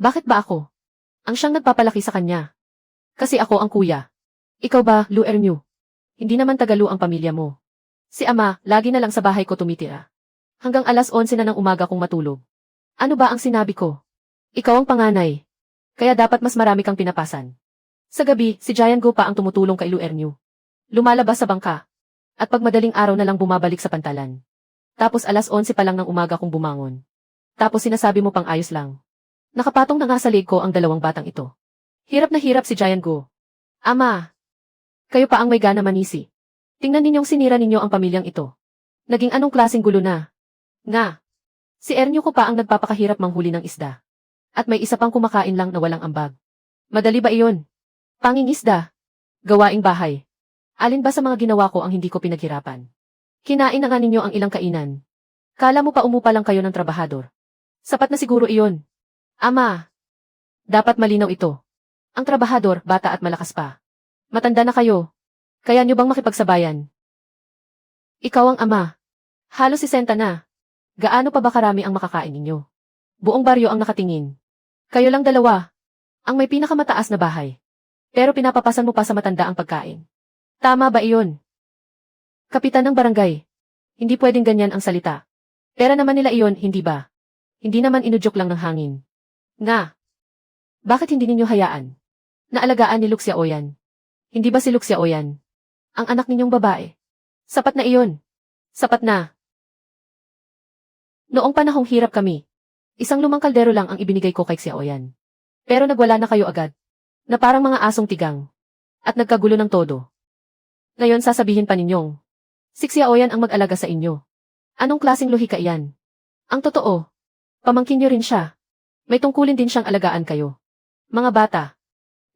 Bakit ba ako? Ang siyang nagpapalaki sa kanya. Kasi ako ang kuya. Ikaw ba, Lu Ernyu? Hindi naman Tagalu ang pamilya mo. Si ama, lagi na lang sa bahay ko tumitira. Hanggang alas 11 na ng umaga kong matulog. Ano ba ang sinabi ko? Ikaw ang panganay. Kaya dapat mas marami kang pinapasan. Sa gabi, si Giant Go pa ang tumutulong kay Lu Ernyu. Lumalabas sa bangka. At pag madaling araw na lang bumabalik sa pantalan. Tapos alas 11 pa lang ng umaga kong bumangon. Tapos sinasabi mo pang ayos lang. Nakapatong na nga sa leg ko ang dalawang batang ito. Hirap na hirap si Giant Go. Ama! Kayo pa ang may gana manisi. Tingnan ninyong sinira ninyo ang pamilyang ito. Naging anong klaseng gulo na. Nga. Si Ernyo ko pa ang nagpapakahirap manghuli ng isda. At may isa pang kumakain lang na walang ambag. Madali ba iyon? Pangingisda. Gawaing bahay. Alin ba sa mga ginawa ko ang hindi ko pinaghirapan? Kinain na nga ninyo ang ilang kainan. Kala mo pa umupa lang kayo ng trabahador. Sapat na siguro iyon. Ama. Dapat malinaw ito. Ang trabahador, bata at malakas pa. Matanda na kayo. Kaya nyo bang makipagsabayan? Ikaw ang ama. Halos 60 na. Gaano pa ba karami ang makakain ninyo? Buong baryo ang nakatingin. Kayo lang dalawa. Ang may pinakamataas na bahay. Pero pinapapasan mo pa sa matanda ang pagkain. Tama ba iyon? Kapitan ng barangay. Hindi pwedeng ganyan ang salita. Pera naman nila iyon, hindi ba? Hindi naman inudyok lang ng hangin. Nga. Bakit hindi ninyo hayaan? Naalagaan ni Luxia Oyan. Hindi ba si Luxia Oyan? Ang anak ninyong babae. Sapat na iyon. Sapat na. Noong panahong hirap kami, isang lumang kaldero lang ang ibinigay ko kay Xia Oyan. Pero nagwala na kayo agad. Na parang mga asong tigang. At nagkagulo ng todo. Ngayon sasabihin pa ninyong, si Xia Oyan ang mag-alaga sa inyo. Anong klaseng lohika iyan? Ang totoo, pamangkin niyo rin siya. May tungkulin din siyang alagaan kayo. Mga bata,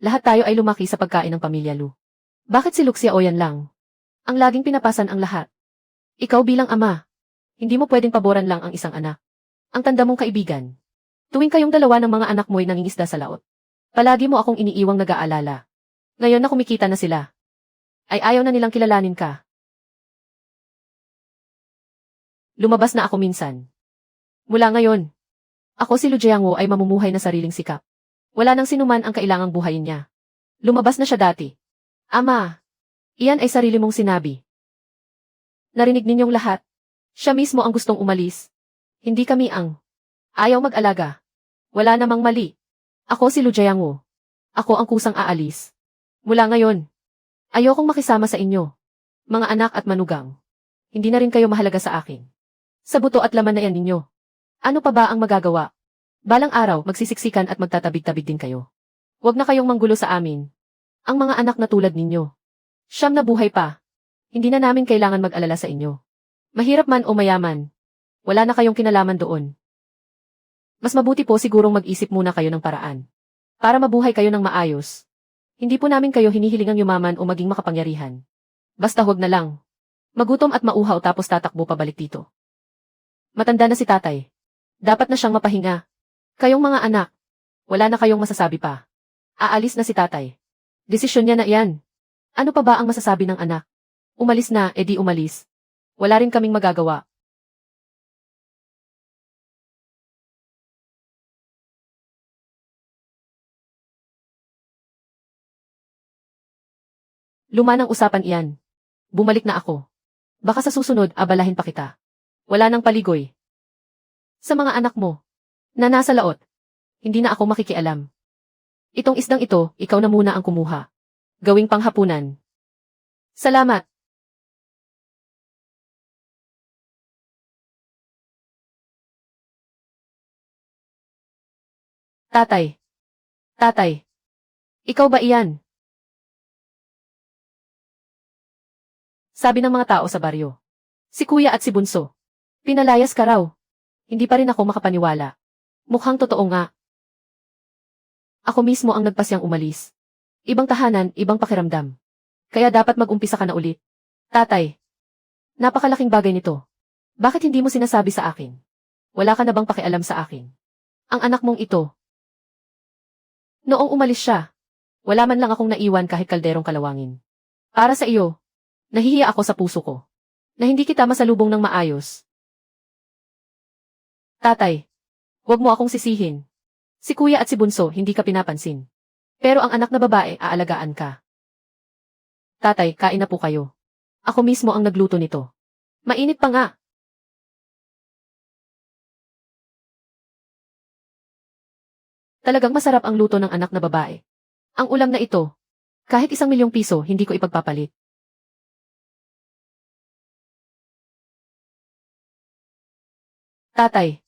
lahat tayo ay lumaki sa pagkain ng pamilya Lu. Bakit si Luxia Oyan lang? Ang laging pinapasan ang lahat. Ikaw bilang ama, hindi mo pwedeng paboran lang ang isang anak. Ang tanda mong kaibigan. Tuwing kayong dalawa ng mga anak mo'y nangingisda sa laot. Palagi mo akong iniiwang nag-aalala. Ngayon na kumikita na sila. Ay ayaw na nilang kilalanin ka. Lumabas na ako minsan. Mula ngayon, ako si Lu Jiangwo ay mamumuhay na sariling sikap. Wala nang sinuman ang kailangang buhayin niya. Lumabas na siya dati. Ama, iyan ay sarili mong sinabi. Narinig ninyong lahat. Siya mismo ang gustong umalis. Hindi kami ang ayaw mag-alaga. Wala namang mali. Ako si Lu Jiangwo. Ako ang kusang aalis. Mula ngayon, ayokong makisama sa inyo. Mga anak at manugang. Hindi na rin kayo mahalaga sa akin. Sa buto at laman na yan ninyo. Ano pa ba ang magagawa? Balang araw, magsisiksikan at magtatabig-tabig din kayo. Huwag na kayong manggulo sa amin. Ang mga anak na tulad ninyo. Siyam na buhay pa. Hindi na namin kailangan mag-alala sa inyo. Mahirap man o mayaman. Wala na kayong kinalaman doon. Mas mabuti po sigurong mag-isip muna kayo ng paraan. Para mabuhay kayo ng maayos. Hindi po namin kayo hinihilingang yumaman o maging makapangyarihan. Basta huwag na lang. Magutom at mauhaw tapos tatakbo pabalik dito. Matanda na si tatay. Dapat na siyang mapahinga. Kayong mga anak. Wala na kayong masasabi pa. Aalis na si tatay. Desisyon niya na iyan. Ano pa ba ang masasabi ng anak? Umalis na, edi umalis. Wala rin kaming magagawa. Luma ng usapan iyan. Bumalik na ako. Baka sa susunod, abalahin pa kita. Wala nang paligoy. Sa mga anak mo, na nasa laot, hindi na ako makikialam. Itong isdang ito, ikaw na muna ang kumuha. Gawing panghapunan. Salamat. Tatay. Tatay. Ikaw ba iyan? Sabi ng mga tao sa baryo. Si kuya at si bunso. Pinalayas ka raw. Hindi pa rin ako makapaniwala. Mukhang totoo nga. Ako mismo ang nagpasyang umalis. Ibang tahanan, ibang pakiramdam. Kaya dapat mag-umpisa ka na ulit. Tatay. Napakalaking bagay nito. Bakit hindi mo sinasabi sa akin? Wala ka na bang pakialam sa akin? Ang anak mong ito. Noong umalis siya, wala man lang akong naiwan kahit kalderong kalawangin. Para sa iyo, nahihiya ako sa puso ko. Na hindi kita masalubong ng maayos. Tatay. Huwag mo akong sisihin. Si kuya at si bunso hindi ka pinapansin. Pero ang anak na babae aalagaan ka. Tatay, kain na po kayo. Ako mismo ang nagluto nito. Mainit pa nga. Talagang masarap ang luto ng anak na babae. Ang ulam na ito, kahit 1,000,000 piso hindi ko ipagpapalit. Tatay,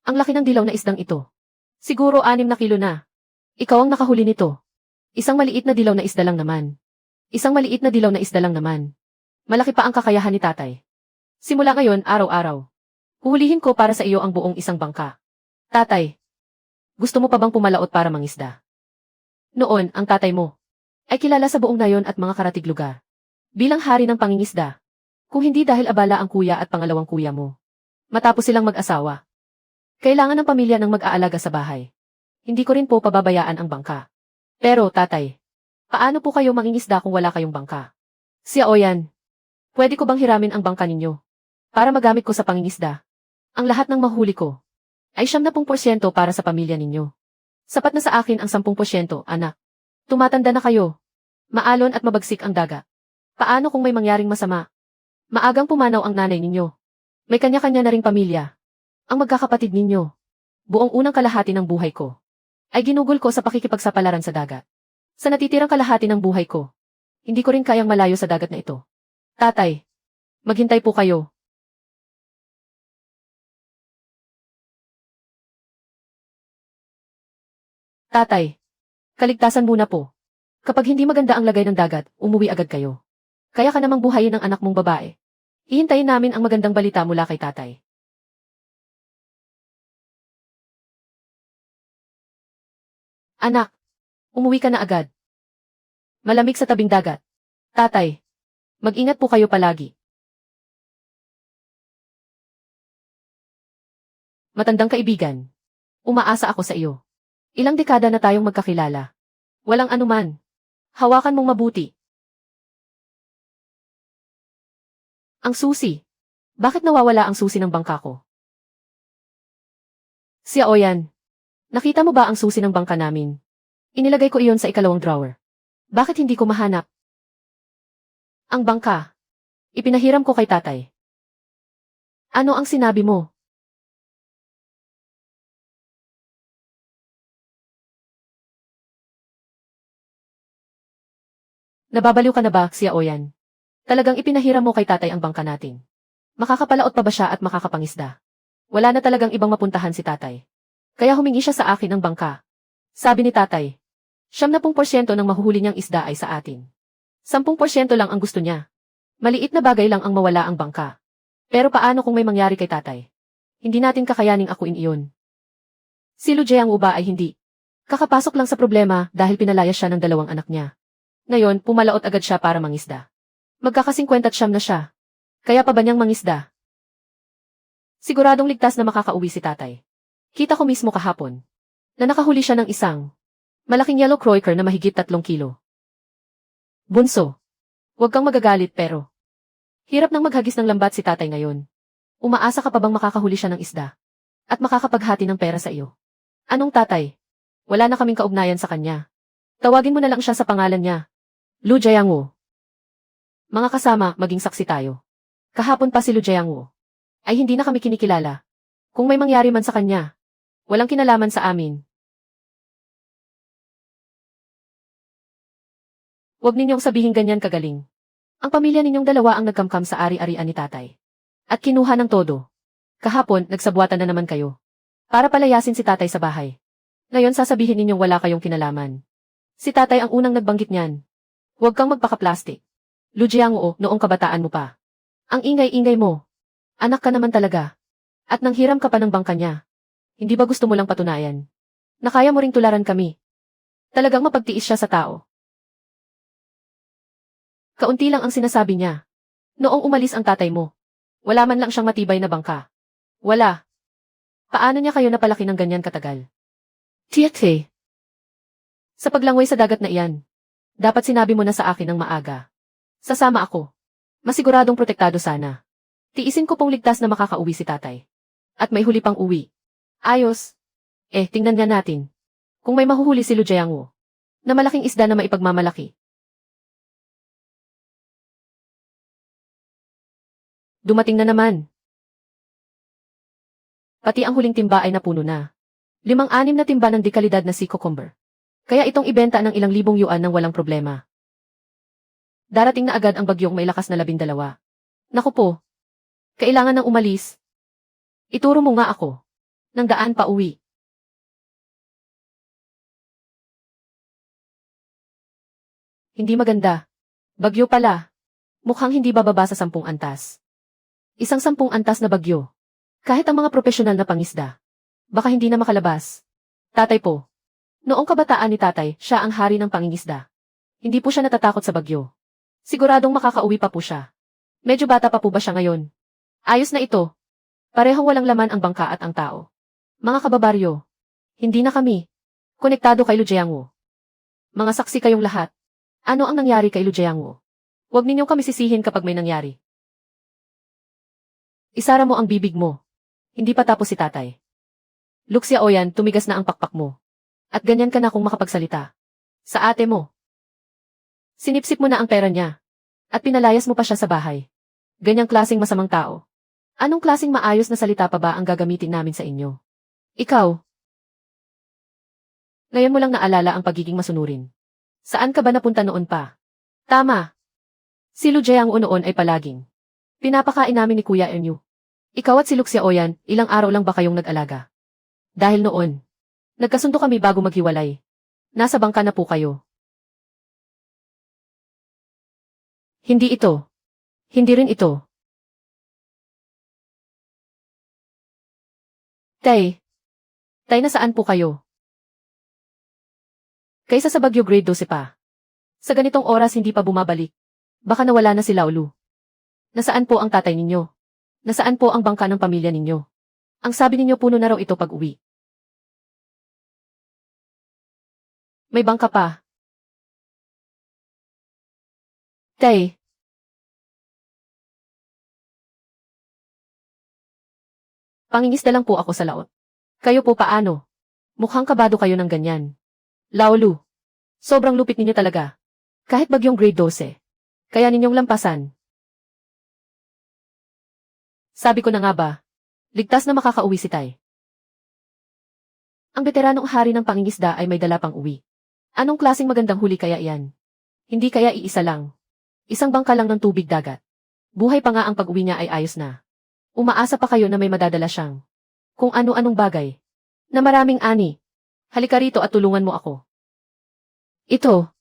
ang laki ng dilaw na isdang ito. Siguro 6 na kilo na. Ikaw ang nakahuli nito. Isang maliit na dilaw na isda lang naman. Isang maliit na dilaw na isda lang naman. Malaki pa ang kakayahan ni tatay. Simula ngayon, araw-araw. Huhulihin ko para sa iyo ang buong isang bangka. Tatay, gusto mo pa bang pumalaot para mangisda? Noon, ang tatay mo ay kilala sa buong nayon at mga karatig lugar. Bilang hari ng pangingisda. Kung hindi dahil abala ang kuya at pangalawang kuya mo. Matapos silang mag-asawa. Kailangan ng pamilya ng mag-aalaga sa bahay. Hindi ko rin po pababayaan ang bangka. Pero, tatay, paano po kayo mangingisda kung wala kayong bangka? Si Aoyan, pwede ko bang hiramin ang bangka ninyo? Para magamit ko sa pangingisda. Ang lahat ng mahuli ko ay 70% para sa pamilya ninyo. Sapat na sa akin ang 10%, anak. Tumatanda na kayo. Maalon at mabagsik ang dagat. Paano kung may mangyaring masama? Maagang pumanaw ang nanay ninyo. May kanya-kanya na ring pamilya. Ang magkakapatid ninyo. Buong unang kalahati ng buhay ko ay ginugol ko sa pakikipagsapalaran sa dagat. Sa natitirang kalahati ng buhay ko, hindi ko rin kayang malayo sa dagat na ito. Tatay, maghintay po kayo. Tatay, kaligtasan muna po. Kapag hindi maganda ang lagay ng dagat, umuwi agad kayo. Kaya ka namang buhayin ang anak mong babae. Hihintayin namin ang magandang balita mula kay tatay. Anak, umuwi ka na agad. Malamig sa tabing dagat. Tatay, mag-ingat po kayo palagi. Matandang kaibigan. Umaasa ako sa iyo. Ilang dekada na tayong magkakilala. Walang anuman. Hawakan mong mabuti. Ang susi. Bakit nawawala ang susi ng bangka ko? Si Aoyan. Nakita mo ba ang susi ng bangka namin? Inilagay ko iyon sa ikalawang drawer. Bakit hindi ko mahanap? Ang bangka. Ipinahiram ko kay tatay. Ano ang sinabi mo? Nababaliw ka na ba, si Aoyan? Talagang ipinahiram mo kay tatay ang bangka natin. Makakapalaot pa ba siya at makakapangisda? Wala na talagang ibang mapuntahan si tatay. Kaya humingi siya sa akin ng bangka. Sabi ni tatay, 70% ng mahuhuli niyang isda ay sa atin. 10% lang ang gusto niya. Maliit na bagay lang ang mawala ang bangka. Pero paano kung may mangyari kay tatay? Hindi natin kakayaning akuin iyon. Si Lujay ang uba ay hindi. Kakapasok lang sa problema dahil pinalaya siya ng 2 anak niya. Ngayon, pumalaot agad siya para mangisda. Magkaka-50 na siya. Kaya pa ba niyang mangisda? Siguradong ligtas na makakauwi si tatay. Kita ko mismo kahapon na nakahuli siya ng isang malaking yellow croaker na mahigit 3 kilo. Bunso, huwag kang magagalit pero hirap nang maghagis ng lambat si tatay ngayon. Umaasa ka pa bang makakahuli siya ng isda at makakapaghati ng pera sa iyo? Anong tatay? Wala na kaming kaugnayan sa kanya. Tawagin mo na lang siya sa pangalan niya. Lu Jiangwo. Mga kasama, maging saksi tayo. Kahapon pa si Lu Jiangwo ay hindi na kami kinikilala. Kung may mangyari man sa kanya, walang kinalaman sa amin. Huwag ninyong sabihin ganyan kagaling. Ang pamilya ninyong dalawa ang nagkamkam sa ari-arian ni tatay. At kinuha ng todo. Kahapon, nagsabuatan na naman kayo. Para palayasin si tatay sa bahay. Ngayon sasabihin ninyong wala kayong kinalaman. Si tatay ang unang nagbanggit niyan. Huwag kang magpaka-plastic. Lu Jiangwo, noong kabataan mo pa. Ang ingay-ingay mo. Anak ka naman talaga. At nanghiram ka pa ng bangka niya. Hindi ba gusto mo lang patunayan na kaya mo ring tularan kami? Talagang mapagtiis siya sa tao. Kaunti lang ang sinasabi niya. Noong umalis ang tatay mo, wala man lang siyang matibay na bangka. Wala. Paano niya kayo napalaki ng ganyan katagal? Tiate. Sa paglangoy sa dagat na iyan, dapat sinabi mo na sa akin ng maaga. Sasama ako. Masiguradong protektado sana. Tiisin ko pong ligtas na makakauwi si tatay. At may huli pang uwi. Ayos. Tingnan nga natin Kung may mahuhuli si Lu Jiangwo, na malaking isda na maipagmamalaki. Dumating na naman. Pati ang huling timba ay napuno na. 5-6 na timba ng dekalidad na sea cucumber. Kaya itong ibenta ng ilang libong yuan ng walang problema. Darating na agad ang bagyong may lakas na 12. Naku po. Kailangan nang umalis. Ituro mo nga ako. Nang daan pa uwi. Hindi maganda. Bagyo pala. Mukhang hindi bababa sa 10 antas. Isang 10 antas na bagyo. Kahit ang mga profesional na pangisda. Baka hindi na makalabas. Tatay po. Noong kabataan ni tatay, siya ang hari ng pangingisda. Hindi po siya natatakot sa bagyo. Siguradong makakauwi pa po siya. Medyo bata pa po ba siya ngayon? Ayos na ito. Parehong walang laman ang bangka at ang tao. Mga kababaryo. Hindi na kami. Konektado kay Lu Jiangwo. Mga saksi kayong lahat. Ano ang nangyari kay Lu Jiangwo? Huwag ninyong kami sisihin kapag may nangyari. Isara mo ang bibig mo. Hindi pa tapos si tatay. Luxia Oyan, tumigas na ang pakpak mo. At ganyan ka na kung makapagsalita. Sa ate mo. Sinipsip mo na ang pera niya. At pinalayas mo pa siya sa bahay. Ganyang klaseng masamang tao. Anong klaseng maayos na salita pa ba ang gagamitin namin sa inyo? Ikaw. Ngayon mo lang naalala ang pagiging masunurin. Saan ka ba napunta noon pa? Tama. Si Lu Jiangwo noon ay palaging pinapakain namin ni Kuya Enyu. Ikaw at si Luxia Oyan, ilang araw lang ba kayong nag-alaga? Dahil noon, nagkasundo kami bago maghiwalay. Nasa bangka na po kayo. Hindi ito. Hindi rin ito. Tay. Tay, nasaan po kayo? Kaysa sa bagyo grade 12 pa. Sa ganitong oras hindi pa bumabalik. Baka nawala na si Laolu. Nasaan po ang tatay ninyo? Nasaan po ang bangka ng pamilya ninyo? Ang sabi ninyo puno na raw ito pag-uwi. May bangka pa. Tay. Pangingisda lang po ako sa laot. Kayo po paano? Mukhang kabado kayo ng ganyan. Laolu. Sobrang lupit ninyo talaga. Kahit bagyong grade 12. Kaya ninyong lampasan. Sabi ko na nga ba, ligtas na makakauwi si Tay. Ang veteranong hari ng pangingisda ay may dala pang uwi. Anong klaseng magandang huli kaya iyan? Hindi kaya iisa lang. Isang bangka lang ng tubig dagat. Buhay pa nga ang pag-uwi niya ay ayos na. Umaasa pa kayo na may madadala siyang kung ano-anong bagay. Na maraming ani. Halika rito at tulungan mo ako. Ito.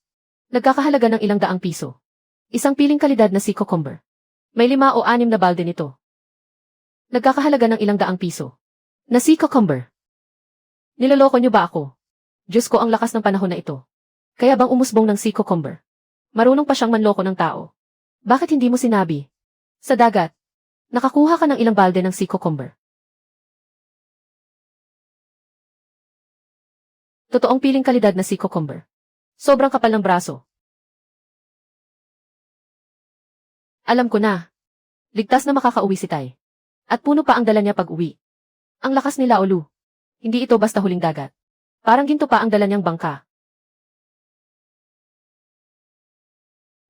Nagkakahalaga ng ilang daang piso. Isang piling kalidad na sea cucumber. May 5 o 6 na balde nito. Nagkakahalaga ng ilang daang piso. Na sea cucumber. Niloloko niyo ba ako? Diyos ko, ang lakas ng panahon na ito. Kaya bang umusbong ng sea cucumber? Marunong pa siyang manloko ng tao. Bakit hindi mo sinabi? Sa dagat, nakakuha ka ng ilang balde ng sea cucumber. Totoong piling kalidad na sea cucumber. Sobrang kapal ng braso. Alam ko na. Ligtas na makakauwi si Tay. At puno pa ang dala niya pag-uwi. Ang lakas ni Laolu. Hindi ito basta huling dagat. Parang ginto pa ang dala niyang bangka.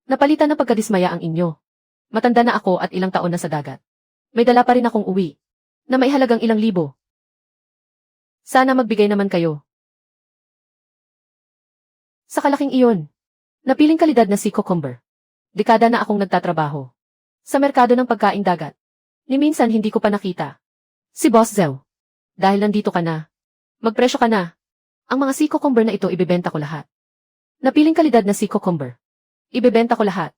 Napalitan ng pagkadismaya ang inyo. Matanda na ako at ilang taon na sa dagat. May dala pa rin akong uwi. Na may halagang ilang libo. Sana magbigay naman kayo. Sa kalaking iyon. Napiling kalidad na sea cucumber. Dekada na akong nagtatrabaho. Sa merkado ng pagkaing dagat. Ni minsan hindi ko pa nakita. Si Boss Zhou. Dahil nandito ka na. Magpresyo ka na. Ang mga sea cucumber na ito ibebenta ko lahat. Napiling kalidad na sea cucumber. Ibebenta ko lahat.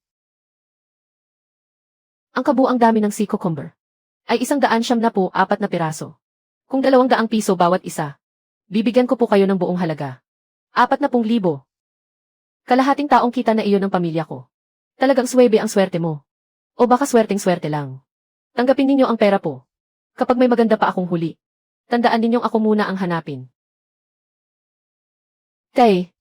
Ang kabuang dami ng sea cucumber ay 194 na piraso. Kung 200 piso bawat isa, bibigyan ko po kayo ng buong halaga. 40,000. Kalahating taong kita na iyon ng pamilya ko. Talagang swebe ang swerte mo. O baka swerteng-swerte lang. Tanggapin ninyo ang pera po. Kapag may maganda pa akong huli, tandaan ninyong ako muna ang hanapin. Tay,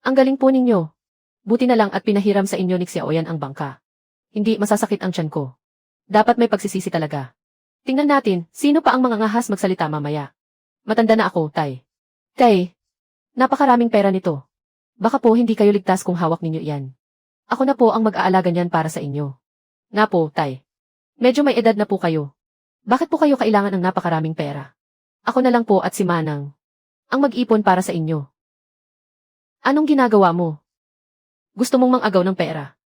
ang galing po ninyo. Buti na lang at pinahiram sa inyo ni Xiaoyan ang bangka. Hindi masasakit ang tiyan ko. Dapat may pagsisisi talaga. Tingnan natin, sino pa ang mga ngahas magsalita mamaya. Matanda na ako, Tay. Tay, Napakaraming pera nito. Baka po hindi kayo ligtas kung hawak ninyo iyan. Ako na po ang mag-aalaga niyan para sa inyo. Nga po, tay. Medyo may edad na po kayo. Bakit po kayo kailangan ng napakaraming pera? Ako na lang po at si Manang ang mag-ipon para sa inyo. Anong ginagawa mo? Gusto mong mang-agaw ng pera?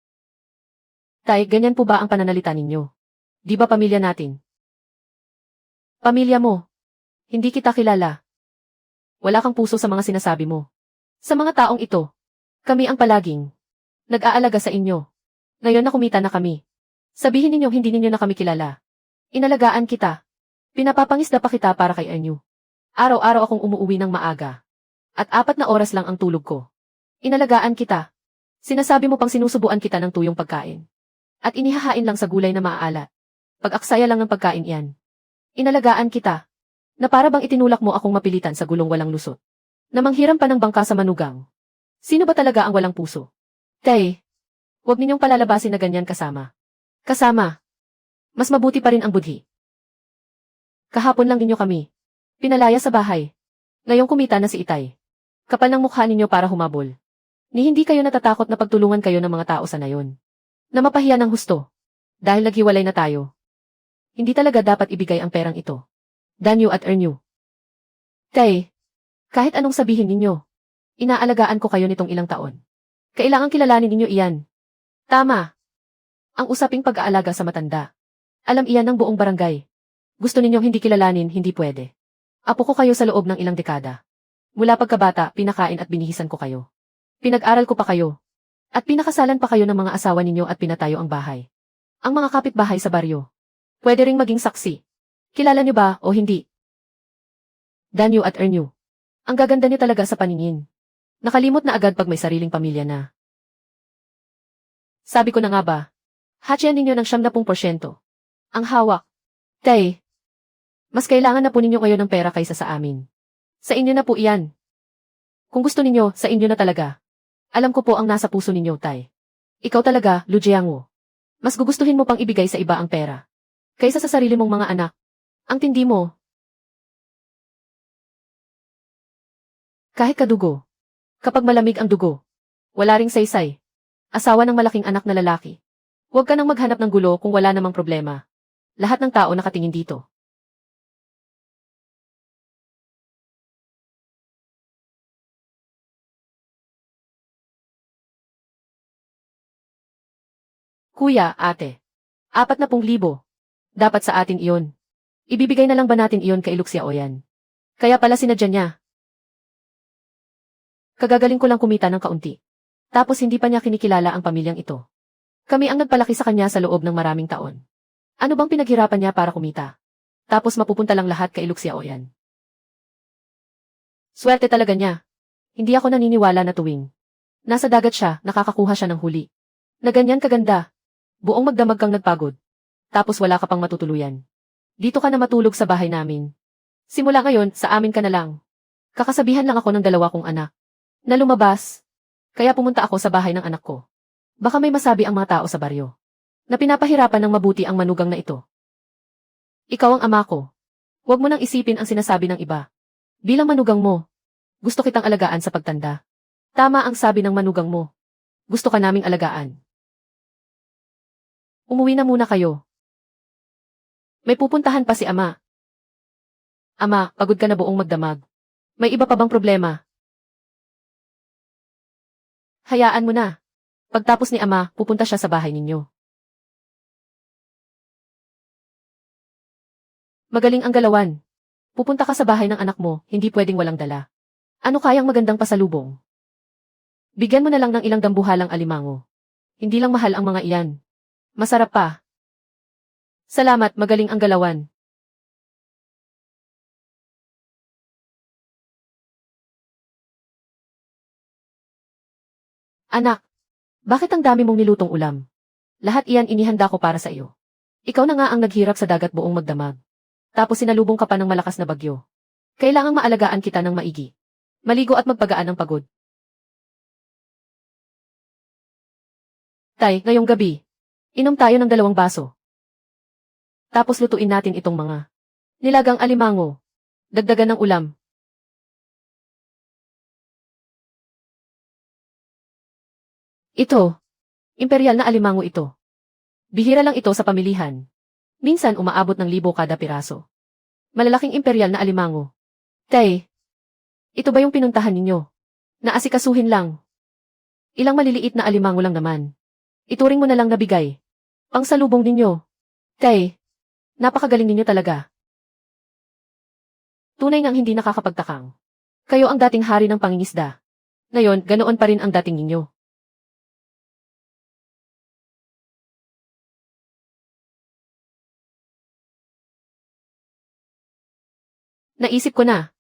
Tay, ganyan po ba ang pananalita ninyo? Di ba pamilya natin? Pamilya mo. Hindi kita kilala. Wala kang puso sa mga sinasabi mo. Sa mga taong ito, kami ang palaging nag-aalaga sa inyo. Ngayon na kumita na kami. Sabihin ninyo hindi ninyo na kami kilala. Inalagaan kita. Pinapapangisda pa kita para kay Anyu. Araw-araw akong umuuwi ng maaga. At 4 na oras lang ang tulog ko. Inalagaan kita. Sinasabi mo pang sinusubuan kita ng tuyong pagkain. At inihahain lang sa gulay na maaalat. Pag-aksaya lang ng pagkain iyan. Inalagaan kita. Na para bang itinulak mo akong mapilitan sa gulong walang lusot. Na manghiram pa ng bangka sa manugang. Sino ba talaga ang walang puso? Tay, huwag ninyong palalabasin na ganyan kasama. Kasama. Mas mabuti pa rin ang budhi. Kahapon lang ninyo kami pinalaya sa bahay. Ngayong kumita na si Itay. Kapal ng mukha ninyo para humabol. Ni hindi kayo natatakot na pagtulungan kayo ng mga tao sa nayon. Na mapahiya ng husto. Dahil naghiwalay na tayo. Hindi talaga dapat ibigay ang perang ito. Danyu at Ernyu. Tay, kahit anong sabihin ninyo, inaalagaan ko kayo nitong ilang taon. Kailangang kilalanin ninyo iyan. Tama. Ang usaping pag-aalaga sa matanda. Alam iyan ng buong barangay. Gusto ninyong hindi kilalanin, hindi pwede. Apo ko kayo sa loob ng ilang dekada. Mula pagkabata, pinakain at binihisan ko kayo. Pinag-aral ko pa kayo. At pinakasalan pa kayo ng mga asawa ninyo at pinatayo ang bahay. Ang mga kapitbahay sa baryo. Pwede ring maging saksi. Kilala niyo ba o hindi? Danyu at Ernyu. Ang gaganda niyo talaga sa paningin. Nakalimot na agad pag may sariling pamilya na. Sabi ko na nga ba, hatyan ninyo ng 70%. Ang hawak. Tay, mas kailangan na po ninyo ngayon ng pera kaysa sa amin. Sa inyo na po iyan. Kung gusto ninyo, sa inyo na talaga. Alam ko po ang nasa puso ninyo, Tay. Ikaw talaga, Lu Jiangwo. Mas gugustuhin mo pang ibigay sa iba ang pera. Kaysa sa sarili mong mga anak. Ang tindi mo. Kahit kadugo. Kapag malamig ang dugo. Wala ring saysay. Asawa ng malaking anak na lalaki. Huwag ka nang maghanap ng gulo kung wala namang problema. Lahat ng tao nakatingin dito. Kuya, ate. 40,000. Dapat sa atin iyon. Ibibigay na lang ba natin iyon kay Luxia Oyan? Kaya pala sinadya niya. Kagagaling ko lang kumita ng kaunti. Tapos hindi pa niya kinikilala ang pamilyang ito. Kami ang nagpalaki sa kanya sa loob ng maraming taon. Ano bang pinaghirapan niya para kumita? Tapos mapupunta lang lahat kay Luxia Oyan. Swerte talaga niya. Hindi ako naniniwala na tuwing nasa dagat siya, nakakakuha siya ng huli. Na ganyan kaganda. Buong magdamag kang nagpagod. Tapos wala ka pang matutuluyan. Dito ka na matulog sa bahay namin. Simula ngayon, sa amin ka na lang. Kakasabihan lang ako ng 2 kong anak. Na lumabas. Kaya pumunta ako sa bahay ng anak ko. Baka may masabi ang mga tao sa baryo. Na pinapahirapan ng mabuti ang manugang na ito. Ikaw ang ama ko. Huwag mo nang isipin ang sinasabi ng iba. Bilang manugang mo, gusto kitang alagaan sa pagtanda. Tama ang sabi ng manugang mo. Gusto ka naming alagaan. Umuwi na muna kayo. May pupuntahan pa si ama. Ama, pagod ka na buong magdamag. May iba pa bang problema? Hayaan mo na. Pagtapos ni ama, pupunta siya sa bahay ninyo. Magaling ang galawan. Pupunta ka sa bahay ng anak mo, hindi pwedeng walang dala. Ano kayang magandang pasalubong? Bigyan mo na lang ng ilang dambuhalang alimango. Hindi lang mahal ang mga iyan. Masarap pa. Salamat, magaling ang galawan. Anak, bakit ang dami mong nilutong ulam? Lahat iyan inihanda ko para sa iyo. Ikaw na nga ang naghirap sa dagat buong magdamag. Tapos sinalubong ka pa ng malakas na bagyo. Kailangang maalagaan kita ng maigi. Maligo at magpagaan ng pagod. Tay, ngayong gabi, inom tayo ng 2 baso. Tapos lutuin natin itong mga nilagang alimango. Dagdagan ng ulam. Ito. Imperial na alimango ito. Bihira lang ito sa pamilihan. Minsan umaabot ng 1,000 kada piraso. Malalaking imperial na alimango. Tay, ito ba yung pinuntahan ninyo? Naasikasuhin lang. Ilang maliliit na alimango lang naman. Ituring mo na lang na bigay. Pangsalubong ninyo. Tay, napakagaling ninyo talaga. Tunay ngang hindi nakakapagtakang. Kayo ang dating hari ng pangingisda. Ngayon, ganoon pa rin ang dating ninyo. Naisip ko na.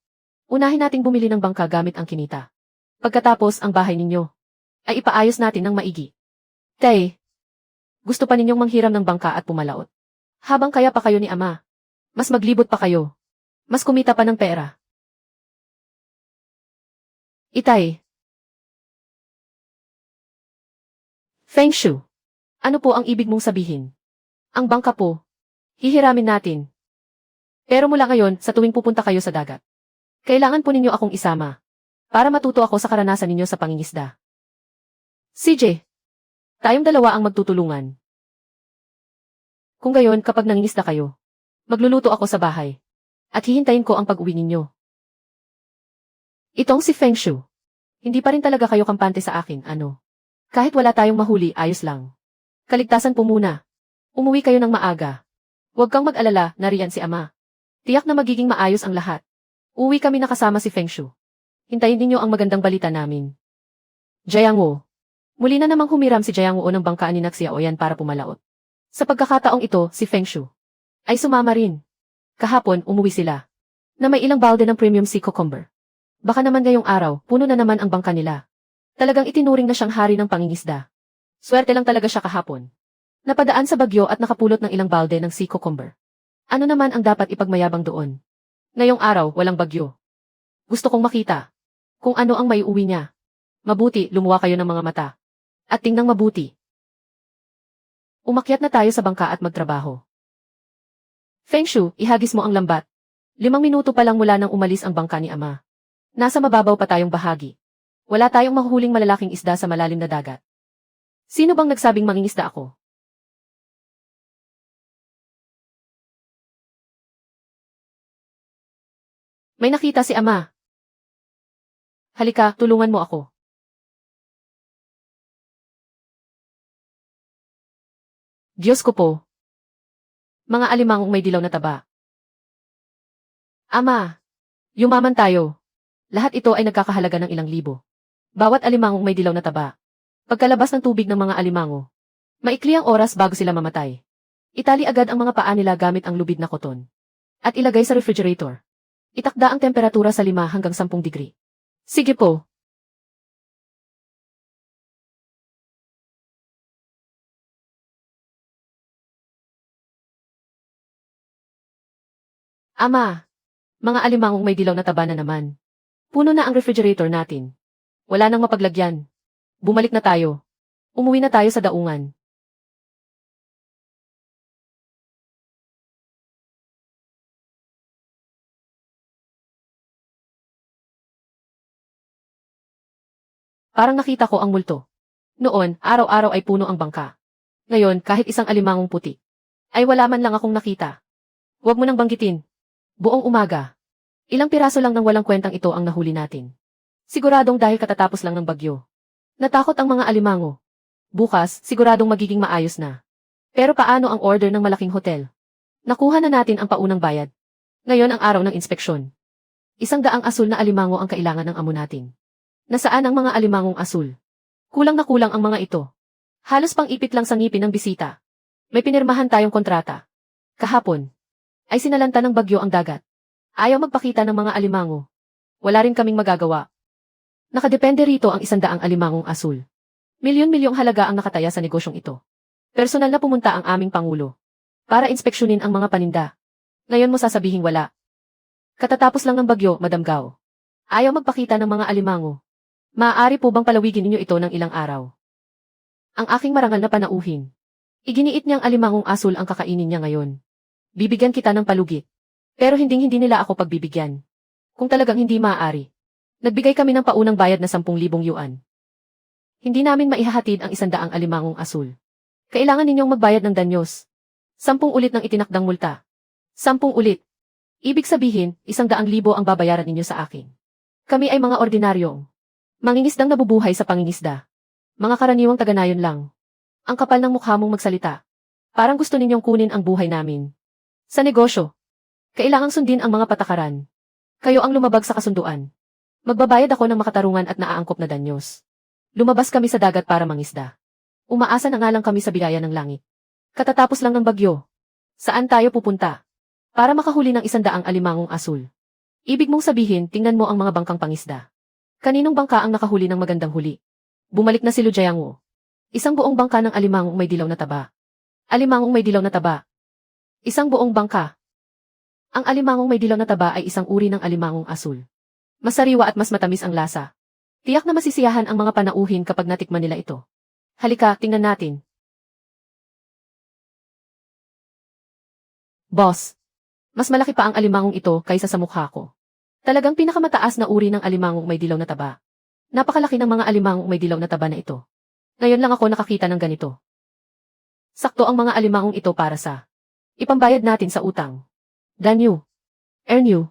Unahin nating bumili ng bangka gamit ang kinita. Pagkatapos ang bahay ninyo, ay ipaayos natin ng maigi. Tay, gusto pa ninyong manghiram ng bangka at pumalaot. Habang kaya pa kayo ni Ama, mas maglibot pa kayo. Mas kumita pa ng pera. Itay. Feng Shu. Ano po ang ibig mong sabihin? Ang bangka po. Hihiramin natin. Pero mula ngayon, sa tuwing pupunta kayo sa dagat, kailangan po ninyo akong isama. Para matuto ako sa karanasan ninyo sa pangingisda. CJ. Tayong dalawa ang magtutulungan. Kung gayon, kapag nangingisda kayo, magluluto ako sa bahay. At hihintayin ko ang pag-uwi ninyo. Itong si Feng Shu. Hindi pa rin talaga kayo kampante sa akin, ano? Kahit wala tayong mahuli, ayos lang. Kaligtasan po muna. Umuwi kayo ng maaga. Huwag kang mag-alala, nariyan si Ama. Tiyak na magiging maayos ang lahat. Uwi kami na kasama si Feng Shu. Hintayin ninyo ang magandang balita namin. Jiangwo. Muli na namang humiram si Jiangwo ng bangkaan ni Xiaoyan para pumalaot. Sa pagkakataong ito, si Feng Shu ay sumama rin. Kahapon, umuwi sila. Na may ilang balde ng premium sea cucumber. Baka naman ngayong araw, puno na naman ang bangka nila. Talagang itinuring na siyang hari ng pangingisda. Swerte lang talaga siya kahapon. Napadaan sa bagyo at nakapulot ng ilang balde ng sea cucumber. Ano naman ang dapat ipagmayabang doon? Ngayong araw, walang bagyo. Gusto kong makita kung ano ang maiuwi niya. Mabuti, lumuwa kayo ng mga mata. At tingnan mabuti. Umakyat na tayo sa bangka at magtrabaho. Feng Shu, ihagis mo ang lambat. 5 minuto pa lang mula nang umalis ang bangka ni Ama. Nasa mababaw pa tayong bahagi. Wala tayong mahuhuling malalaking isda sa malalim na dagat. Sino bang nagsabing mangingisda ako? May nakita si Ama. Halika, tulungan mo ako. Diyos ko po. Mga alimangong may dilaw na taba. Ama, yumaman tayo. Lahat ito ay nagkakahalaga ng ilang libo. Bawat alimangong may dilaw na taba. Pagkalabas ng tubig ng mga alimango, maikli ang oras bago sila mamatay. Itali agad ang mga paa nila gamit ang lubid na koton. At ilagay sa refrigerator. Itakda ang temperatura sa 5 hanggang 10 degree. Sige po. Ama, mga alimangong may dilaw na taba na naman. Puno na ang refrigerator natin. Wala nang mapaglagyan. Bumalik na tayo. Umuwi na tayo sa daungan. Parang nakita ko ang multo. Noon, araw-araw ay puno ang bangka. Ngayon, kahit isang alimangong puti, ay wala man lang akong nakita. Huwag mo nang banggitin. Buong umaga. Ilang piraso lang ng walang kwentang ito ang nahuli natin. Siguradong dahil katatapos lang ng bagyo. Natakot ang mga alimango. Bukas, siguradong magiging maayos na. Pero paano ang order ng malaking hotel? Nakuha na natin ang paunang bayad. Ngayon ang araw ng inspeksyon. 100 asul na alimango ang kailangan ng amo natin. Nasaan ang mga alimangong asul? Kulang na kulang ang mga ito. Halos pang-ipit lang sa ngipin ng bisita. May pinirmahan tayong kontrata. Kahapon, ay sinalanta ng bagyo ang dagat. Ayaw magpakita ng mga alimango. Wala rin kaming magagawa. Nakadepende rito ang 100 alimangong asul. Milyon-milyong halaga ang nakataya sa negosyong ito. Personal na pumunta ang aming pangulo para inspeksyonin ang mga paninda. Ngayon mo sasabihing wala. Katatapos lang ng bagyo, Madam Gao. Ayaw magpakita ng mga alimango. Maaari po bang palawigin ninyo ito ng ilang araw? Ang aking marangal na panauhin. Iginiit niyang alimangong asul ang kakainin niya ngayon. Bibigyan kita ng palugit. Pero hindi nila ako pagbibigyan. Kung talagang hindi maaari. Nagbigay kami ng paunang bayad na 10,000 yuan. Hindi namin maihahatid ang 100 alimangong asul. Kailangan ninyong magbayad ng danyos. 10 ulit ng itinakdang multa. 10 ulit. Ibig sabihin, 100,000 ang babayaran ninyo sa akin. Kami ay mga ordinaryong mangingisdang nabubuhay sa pangingisda. Mga karaniwang taga-nayon lang. Ang kapal ng mukha mong magsalita. Parang gusto ninyong kunin ang buhay namin. Sa negosyo, kailangang sundin ang mga patakaran. Kayo ang lumabag sa kasunduan. Magbabayad ako ng makatarungan at naaangkop na danyos. Lumabas kami sa dagat para mangisda. Umaasa na nga lang kami sa biyaya ng langit. Katatapos lang ng bagyo. Saan tayo pupunta? Para makahuli ng 100 alimangong asul. Ibig mong sabihin, tingnan mo ang mga bangkang pangisda. Kaninong bangka ang nakahuli ng magandang huli? Bumalik na si Lujayango. Isang buong bangka ng alimangong may dilaw na taba. Alimangong may dilaw na taba. Isang buong bangka. Ang alimangong may dilaw na taba ay isang uri ng alimangong asul. Masariwa at mas matamis ang lasa. Tiyak na masisiyahan ang mga panauhin kapag natikman nila ito. Halika, tingnan natin. Boss, mas malaki pa ang alimangong ito kaysa sa mukha ko. Talagang pinakamataas na uri ng alimangong may dilaw na taba. Napakalaki ng mga alimangong may dilaw na taba na ito. Ngayon lang ako nakakita ng ganito. Sakto ang mga alimangong ito para sa ipambayad natin sa utang. Danyu, Ernyu,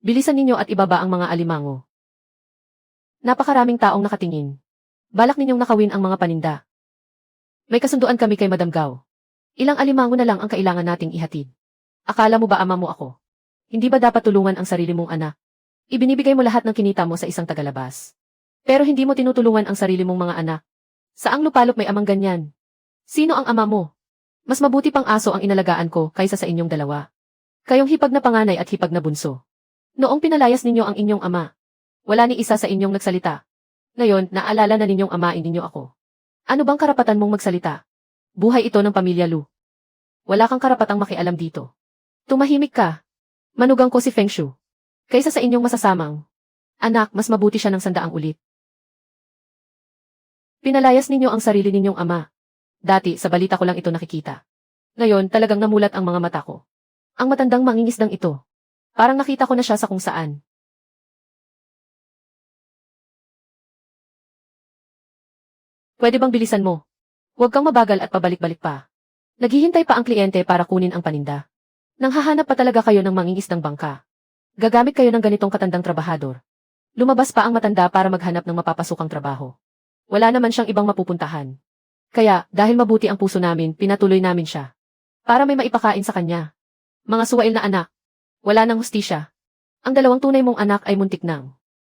bilisan ninyo at ibaba ang mga alimango. Napakaraming taong nakatingin. Balak ninyong nakawin ang mga paninda. May kasunduan kami kay Madam Gao. Ilang alimango na lang ang kailangan nating ihatid. Akala mo ba ama mo ako? Hindi ba dapat tulungan ang sarili mong anak? Ibinibigay mo lahat ng kinita mo sa isang tagalabas. Pero hindi mo tinutulungan ang sarili mong mga anak. Saang lupalop may amang ganyan? Sino ang ama mo? Mas mabuti pang aso ang inalagaan ko kaysa sa inyong dalawa. Kayong hipag na panganay at hipag na bunso. Noong pinalayas ninyo ang inyong ama, wala ni isa sa inyong nagsalita. Ngayon, naalala na ninyong amain ninyo ako. Ano bang karapatan mong magsalita? Buhay ito ng pamilya Lu. Wala kang karapatang makialam dito. Tumahimik ka. Manugang ko si Feng Shu. Kaysa sa inyong masasamang anak, mas mabuti siya ng 100 ulit. Pinalayas ninyo ang sarili ninyong ama. Dati, sa balita ko lang ito nakikita. Ngayon, talagang namulat ang mga mata ko. Ang matandang mangingisdang ito. Parang nakita ko na siya sa kung saan. Pwede bang bilisan mo? Huwag kang mabagal at pabalik-balik pa. Naghihintay pa ang kliyente para kunin ang paninda. Nang hahanap pa talaga kayo ng mangingisdang bangka. Gagamit kayo ng ganitong katandang trabahador. Lumabas pa ang matanda para maghanap ng mapapasukang trabaho. Wala naman siyang ibang mapupuntahan. Kaya, dahil mabuti ang puso namin, pinatuloy namin siya. Para may maipakain sa kanya. Mga suwail na anak. Wala nang hustisya. Ang 2 tunay mong anak ay muntik nang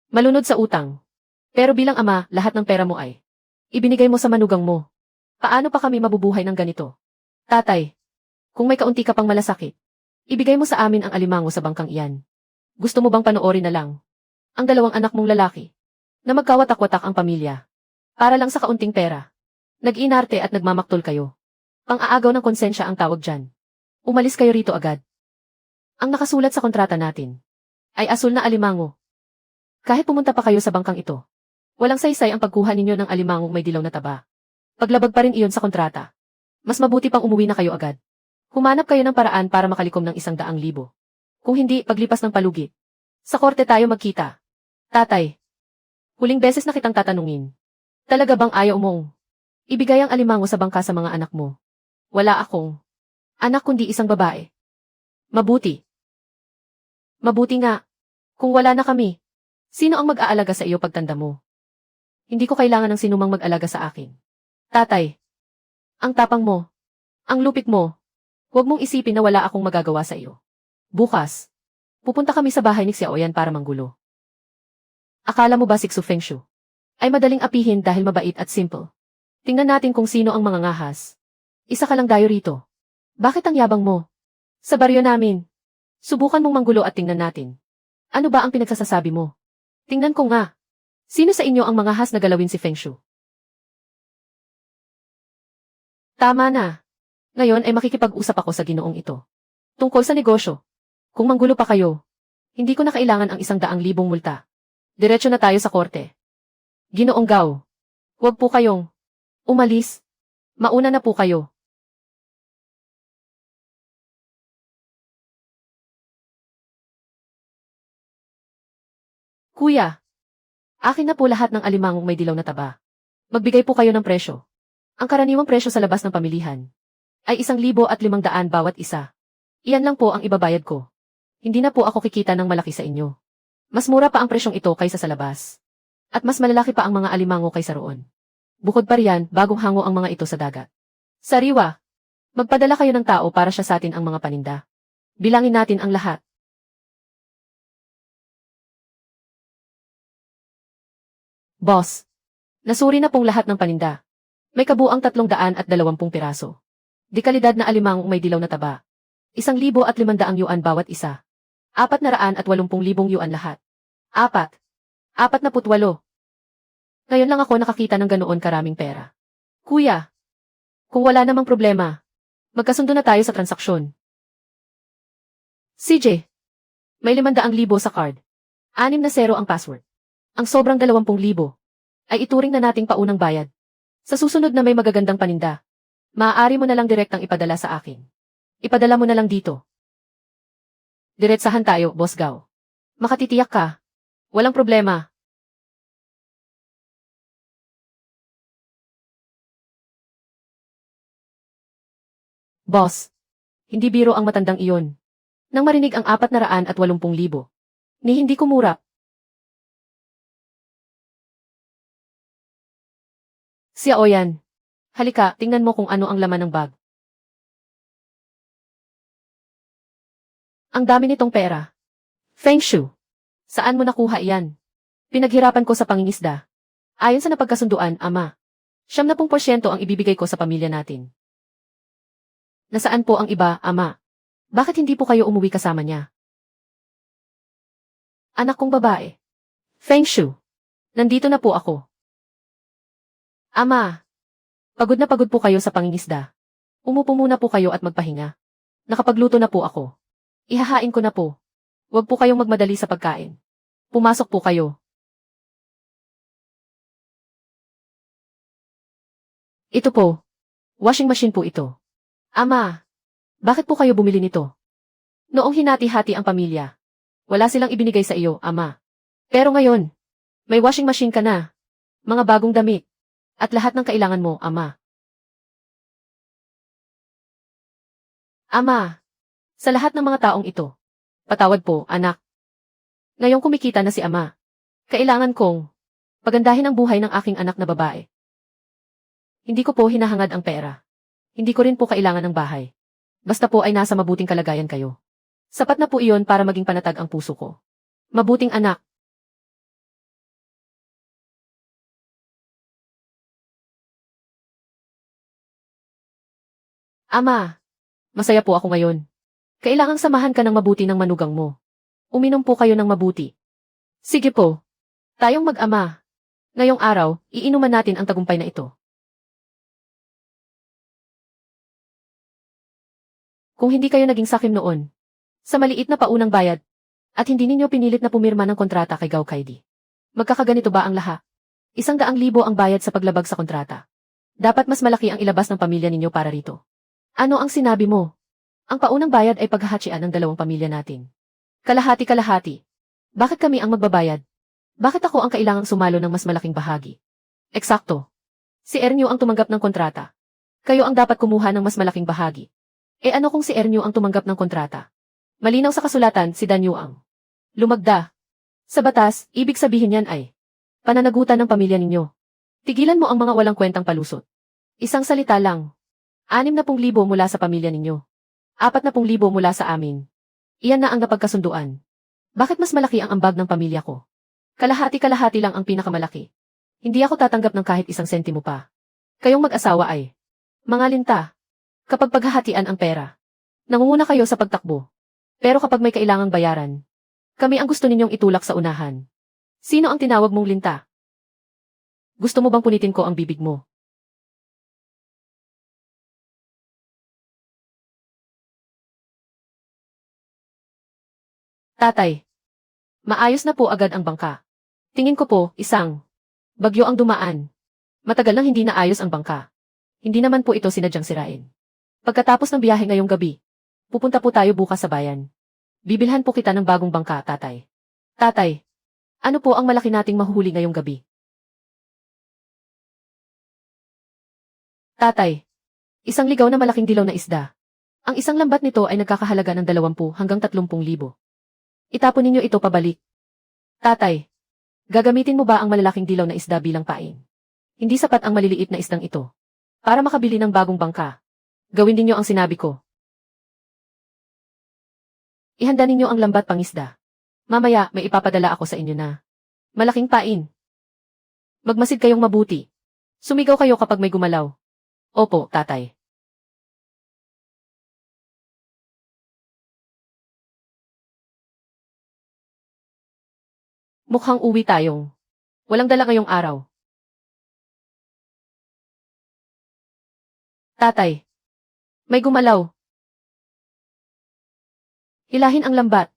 malunod sa utang. Pero bilang ama, lahat ng pera mo ay ibinigay mo sa manugang mo. Paano pa kami mabubuhay ng ganito? Tatay, kung may kaunti ka pang malasakit, ibigay mo sa amin ang alimango sa bangkang iyan. Gusto mo bang panoorin na lang ang 2 anak mong lalaki na magkawatak-watak ang pamilya para lang sa kaunting pera? Nag-inarte at nagmamaktol kayo. Pang-aagaw ng konsensya ang tawag dyan. Umalis kayo rito agad. Ang nakasulat sa kontrata natin ay asul na alimango. Kahit pumunta pa kayo sa bangkang ito, walang saysay ang pagkuha ninyo ng alimangong may dilaw na taba. Paglabag pa rin iyon sa kontrata. Mas mabuti pang umuwi na kayo agad. Humanap kayo ng paraan para makalikom ng 100,000. Kung hindi, paglipas ng palugit. Sa korte tayo magkita. Tatay, huling beses na kitang tatanungin. Talaga bang ayaw mong ibigay ang alimango sa bangka sa mga anak mo? Wala akong anak kundi isang babae. Mabuti. Mabuti nga. Kung wala na kami, sino ang mag-aalaga sa iyo pagtanda mo? Hindi ko kailangan ng sinumang mag-alaga sa akin. Tatay, ang tapang mo, ang lupit mo, huwag mong isipin na wala akong magagawa sa iyo. Bukas, pupunta kami sa bahay ni Xiaoyan para manggulo. Akala mo ba si Xu Fengshu ay madaling apihin dahil mabait at simple? Tingnan natin kung sino ang mga ngahas. Isa ka lang dayo rito. Bakit ang yabang mo? Sa baryo namin. Subukan mong manggulo at tingnan natin. Ano ba ang pinagsasasabi mo? Tingnan ko nga. Sino sa inyo ang mangahas na galawin si Fengshu? Tama na. Ngayon ay makikipag-usap ako sa ginoong ito. Tungkol sa negosyo. Kung manggulo pa kayo, hindi ko na kailangan ang 100,000 multa. Diretso na tayo sa korte. Ginoong Gao, huwag po kayong umalis. Mauna na po kayo. Kuya, akin na po lahat ng alimangong may dilaw na taba. Magbigay po kayo ng presyo. Ang karaniwang presyo sa labas ng pamilihan ay 1,500 bawat isa. Iyan lang po ang ibabayad ko. Hindi na po ako kikita ng malaki sa inyo. Mas mura pa ang presyong ito kaysa sa labas. At mas malalaki pa ang mga alimango kaysa roon. Bukod pa riyan, bagong hango ang mga ito sa dagat. Sariwa, magpadala kayo ng tao para siya sa atin ang mga paninda. Bilangin natin ang lahat. Boss, nasuri na pong lahat ng paninda. May kabuang 320 piraso. Di kalidad na alimangong may dilaw na taba. 1,500 yuan bawat isa. 480,000 yuan lahat. 48. Ngayon lang ako nakakita ng ganoon karaming pera. Kuya, kung wala namang problema, magkasundo na tayo sa transaksyon. CJ, may 500,000 sa card. 6 ang password. Ang sobrang 20,000 ay ituring na nating paunang bayad. Sa susunod na may magagandang paninda, maaari mo na lang direktang ipadala sa akin. Ipadala mo na lang dito. Diretsahan tayo, Boss Gao. Makatitiyak ka. Walang problema. Boss, hindi biro ang matandang iyon. Nang marinig ang 480,000, ni hindi kumura. Si Aoyan, halika, tingnan mo kung ano ang laman ng bag. Ang dami nitong pera. Feng Shu. Saan mo nakuha iyan? Pinaghirapan ko sa pangingisda. Ayon sa napagkasunduan, Ama. 70% ang ibibigay ko sa pamilya natin. Nasaan po ang iba, Ama? Bakit hindi po kayo umuwi kasama niya? Anak kong babae. Feng Shu. Nandito na po ako. Ama. Pagod na pagod po kayo sa pangingisda. Umupo muna po kayo at magpahinga. Nakapagluto na po ako. Ihahain ko na po. Huwag po kayong magmadali sa pagkain. Pumasok po kayo. Ito po. Washing machine po ito. Ama, bakit po kayo bumili nito? Noong hinati-hati ang pamilya, wala silang ibinigay sa iyo, Ama. Pero ngayon, may washing machine ka na, mga bagong damit, at lahat ng kailangan mo, Ama. Ama, sa lahat ng mga taong ito, patawad po, anak. Ngayong kumikita na si Ama, kailangan kong pagandahin ang buhay ng aking anak na babae. Hindi ko po hinahangad ang pera. Hindi ko rin po kailangan ng bahay. Basta po ay nasa mabuting kalagayan kayo. Sapat na po iyon para maging panatag ang puso ko. Mabuting anak. Ama, masaya po ako ngayon. Kailangang samahan ka ng mabuti ng manugang mo. Uminom po kayo ng mabuti. Sige po. Tayong mag-ama. Ngayong araw, iinuman natin ang tagumpay na ito. Kung hindi kayo naging sakim noon, sa maliit na paunang bayad, at hindi ninyo pinilit na pumirma ng kontrata kay Gao Kaidi, magkakaganito ba ang lahat? 100,000 ang bayad sa paglabag sa kontrata. Dapat mas malaki ang ilabas ng pamilya ninyo para rito. Ano ang sinabi mo? Ang paunang bayad ay paghahatsian ng dalawang pamilya natin. Kalahati-kalahati. Bakit kami ang magbabayad? Bakit ako ang kailangang sumalo ng mas malaking bahagi? Eksakto. Si Ernyo ang tumanggap ng kontrata. Kayo ang dapat kumuha ng mas malaking bahagi. E ano kung si Ernyo ang tumanggap ng kontrata? Malinaw sa kasulatan si Danyo ang lumagda. Sa batas, ibig sabihin yan ay pananagutan ng pamilya ninyo. Tigilan mo ang mga walang kwentang palusot. Isang salita lang. 60,000 mula sa pamilya ninyo. 40,000 mula sa amin. Iyan na ang napagkasunduan. Bakit mas malaki ang ambag ng pamilya ko? Kalahati-kalahati lang ang pinakamalaki. Hindi ako tatanggap ng kahit 1 sentimo pa. Kayong mag-asawa ay mga linta. Kapag paghahatian ang pera, nangunguna kayo sa pagtakbo. Pero kapag may kailangang bayaran, kami ang gusto ninyong itulak sa unahan. Sino ang tinawag mong linta? Gusto mo bang punitin ko ang bibig mo? Tatay, maayos na po agad ang bangka. Tingin ko po, isang bagyo ang dumaan. Matagal nang hindi naayos ang bangka. Hindi naman po ito sinadyang sirain. Pagkatapos ng biyahe ngayong gabi, pupunta po tayo bukas sa bayan. Bibilhan po kita ng bagong bangka, tatay. Tatay, ano po ang malaki nating mahuhuli ngayong gabi? Tatay. Isang ligaw na malaking dilaw na isda. Ang isang lambat nito ay nagkakahalaga ng 20 hanggang 30,000. Itapon ninyo ito pabalik. Tatay. Gagamitin mo ba ang malalaking dilaw na isda bilang pain? Hindi sapat ang maliliit na isdang ito. Para makabili ng bagong bangka. Gawin ninyo ang sinabi ko. Ihanda ninyo ang lambat pangisda. Mamaya may ipapadala ako sa inyo na malaking pain. Magmasid kayong mabuti. Sumigaw kayo kapag may gumalaw. Opo, tatay. Mukhang uwi tayong. Walang dala ngayong araw. Tatay. May gumalaw. Hilahin ang lambat.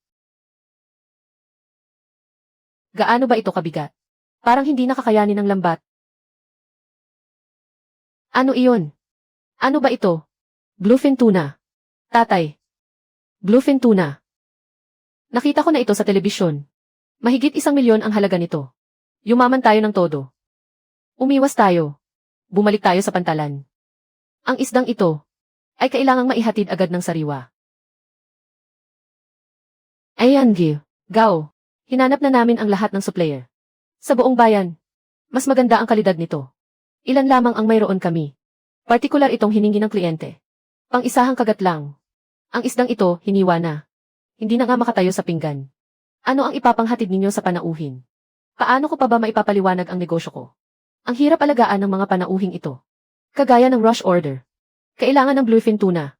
Gaano ba ito kabigat? Parang hindi nakakayanin ng lambat. Ano iyon? Ano ba ito? Bluefin tuna. Tatay. Bluefin tuna. Nakita ko na ito sa telebisyon. Mahigit 1,000,000 ang halaga nito. Yumaman tayo ng todo. Umiwas tayo. Bumalik tayo sa pantalan. Ang isdang ito ay kailangang maihatid agad ng sariwa. Ayan, Gao. Hinanap na namin ang lahat ng supplier. Sa buong bayan, mas maganda ang kalidad nito. Ilan lamang ang mayroon kami. Partikular itong hiningi ng kliyente. Pang-isahang kagat lang. Ang isdang ito, hiniwa na. Hindi na nga makatayo sa pinggan. Ano ang ipapanghatid ninyo sa panauhin? Paano ko pa ba maipapaliwanag ang negosyo ko? Ang hirap alagaan ng mga panauhing ito. Kagaya ng rush order. Kailangan ng bluefin tuna.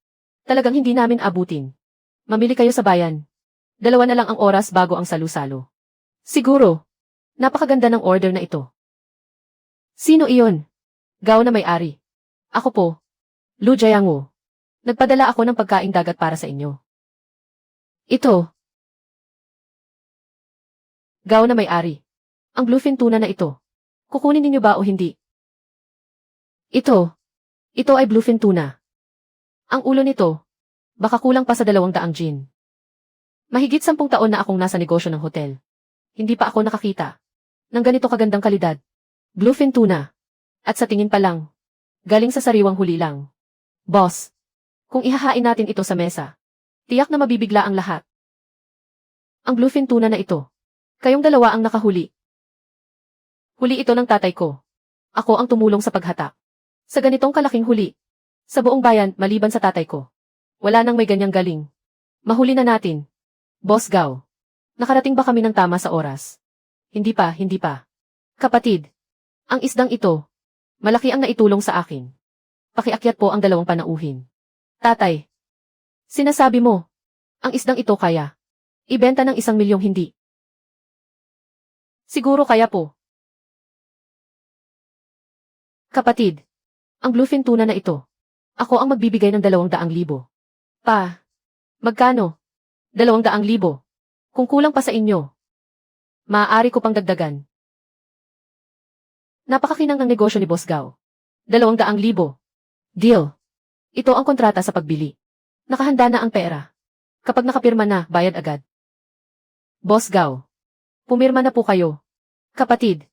Talagang hindi namin abutin. Mamili kayo sa bayan. 2 na lang ang oras bago ang salu-salo. Siguro. Napakaganda ng order na ito. Sino iyon? Gao na may-ari. Ako po. Lu Jiangwu. Nagpadala ako ng pagkaing dagat para sa inyo. Ito. Gao na may-ari. Ang bluefin tuna na ito. Kukunin ninyo ba o hindi? Ito. Ito ay bluefin tuna. Ang ulo nito, baka kulang pa sa 200 gin. Mahigit 10 taon na akong nasa negosyo ng hotel. Hindi pa ako nakakita ng ganito kagandang kalidad. Bluefin tuna. At sa tingin pa lang, galing sa sariwang huli lang. Boss, kung ihahain natin ito sa mesa, tiyak na mabibigla ang lahat. Ang bluefin tuna na ito, kayong dalawa ang nakahuli. Huli ito ng tatay ko. Ako ang tumulong sa paghatak. Sa ganitong kalaking huli, sa buong bayan maliban sa tatay ko, wala nang may ganyang galing. Mahuli na natin. Boss Gao, nakarating ba kami ng tama sa oras? Hindi pa. Kapatid, ang isdang ito, malaki ang naitulong sa akin. Pakiakyat po ang 2 panauhin. Tatay, sinasabi mo, ang isdang ito kaya ibenta ng 1,000,000 hindi. Siguro kaya po. Kapatid, ang bluefin tuna na ito, ako ang magbibigay ng 200,000. Pa, magkano? 200,000. Kung kulang pa sa inyo, maaari ko pang dagdagan. Napakakinang ng negosyo ni Boss Gao. 200,000. Deal. Ito ang kontrata sa pagbili. Nakahanda na ang pera. Kapag nakapirma na, bayad agad. Boss Gao, pumirma na po kayo. Kapatid,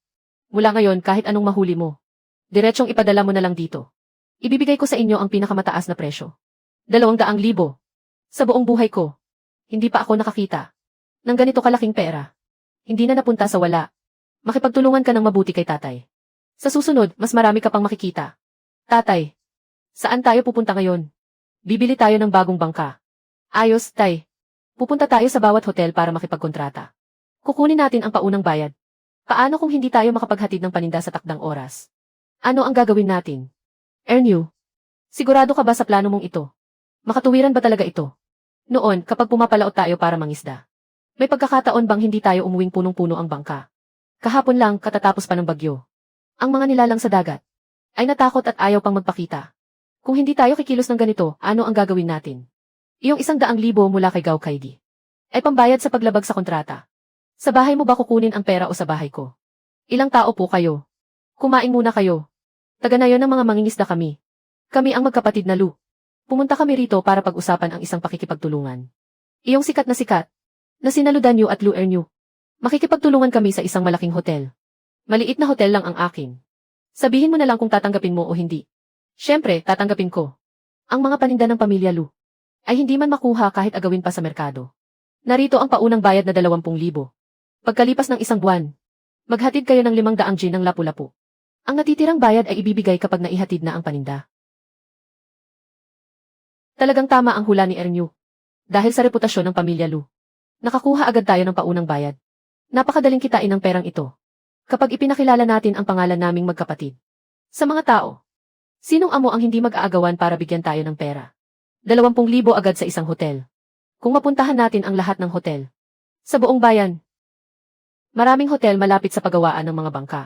mula ngayon kahit anong mahuli mo, diretsong ipadala mo na lang dito. Ibibigay ko sa inyo ang pinakamataas na presyo. 200,000. Sa buong buhay ko, hindi pa ako nakakita ng ganito kalaking pera. Hindi na napunta sa wala. Makipagtulungan ka ng mabuti kay tatay. Sa susunod, mas marami ka pang makikita. Tatay, saan tayo pupunta ngayon? Bibili tayo ng bagong bangka. Ayos, tay. Pupunta tayo sa bawat hotel para makipagkontrata. Kukunin natin ang paunang bayad. Paano kung hindi tayo makapaghatid ng paninda sa takdang oras? Ano ang gagawin natin? Ernyu, sigurado ka ba sa plano mong ito? Makatuwiran ba talaga ito? Noon, kapag pumapalaot tayo para mangisda, may pagkakataon bang hindi tayo umuwing punong-puno ang bangka? Kahapon lang, katatapos pa ng bagyo. Ang mga nilalang sa dagat ay natakot at ayaw pang magpakita. Kung hindi tayo kikilos ng ganito, ano ang gagawin natin? Iyong 100,000 mula kay Gao Kaidi ay pambayad sa paglabag sa kontrata. Sa bahay mo ba kukunin ang pera o sa bahay ko? Ilang tao po kayo? Kumain muna kayo. Taga na yon ng mga mangingisda kami. Kami ang magkapatid na Lu. Pumunta kami rito para pag-usapan ang isang pakikipagtulungan. Iyong sikat na sina Lu Danyu at Lu Ernyu. Makikipagtulungan kami sa isang malaking hotel. Maliit na hotel lang ang akin. Sabihin mo na lang kung tatanggapin mo o hindi. Siyempre, tatanggapin ko. Ang mga paninda ng pamilya Lu ay hindi man makuha kahit agawin pa sa merkado. Narito ang paunang bayad na 20,000. Pagkalipas ng isang buwan, maghatid kayo ng 500 gin ng lapu-lapu. Ang natitirang bayad ay ibibigay kapag naihatid na ang paninda. Talagang tama ang hula ni Ernyu. Dahil sa reputasyon ng pamilya Lu, nakakuha agad tayo ng paunang bayad. Napakadaling kitain ng perang ito. Kapag ipinakilala natin ang pangalan naming magkapatid. Sa mga tao, sinong amo ang hindi mag-aagawan para bigyan tayo ng pera? 20,000 agad sa isang hotel. Kung mapuntahan natin ang lahat ng hotel sa buong bayan. Maraming hotel malapit sa paggawaan ng mga bangka.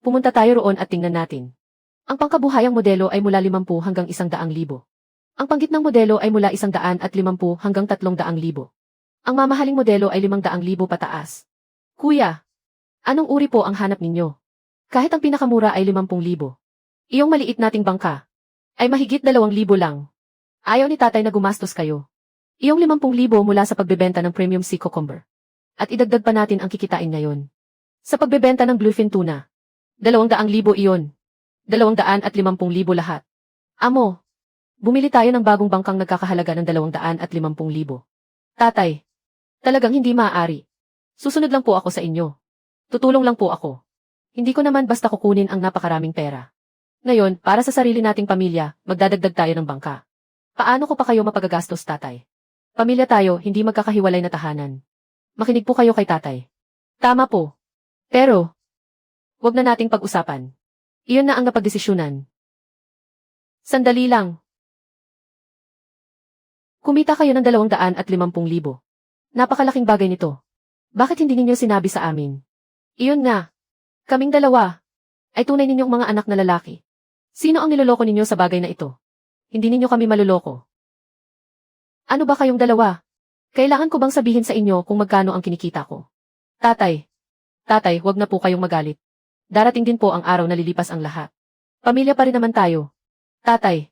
Pumunta tayo roon at tingnan natin. Ang pangkabuhayang modelo ay mula 50 hanggang 100,000. Ang panggitnang modelo ay mula 150 hanggang 300,000. Ang mamahaling modelo ay 500,000 pataas. Kuya, anong uri po ang hanap ninyo? Kahit ang pinakamura ay 50,000. Iyong maliit nating bangka ay mahigit 2,000 lang. Ayaw ni tatay na gumastos kayo. Iyong 50,000 mula sa pagbebenta ng premium sea cucumber. At idagdag pa natin ang kikitain ngayon. Sa pagbebenta ng bluefin tuna, 200,000 iyon. 250,000 lahat. Amo, bumili tayo ng bagong bangkang nagkakahalaga ng 250,000. Tatay, talagang hindi maaari. Susunod lang po ako sa inyo. Tutulong lang po ako. Hindi ko naman basta kukunin ang napakaraming pera. Ngayon, para sa sarili nating pamilya, magdadagdag tayo ng bangka. Paano ko pa kayo mapagagastos, tatay? Pamilya tayo, hindi magkakahiwalay na tahanan. Makinig po kayo kay tatay. Tama po. Pero, wag na nating pag-usapan. Iyon na ang napagdesisyunan. Sandali lang. Kumita kayo ng 250,000. Napakalaking bagay nito. Bakit hindi ninyo sinabi sa amin? Iyon nga. Kaming dalawa ay tunay ninyong mga anak na lalaki. Sino ang niloloko ninyo sa bagay na ito? Hindi ninyo kami maluloko. Ano ba kayong dalawa? Kailangan ko bang sabihin sa inyo kung magkano ang kinikita ko? Tatay, wag na po kayong magalit. Darating din po ang araw na lilipas ang lahat. Pamilya pa rin naman tayo. Tatay,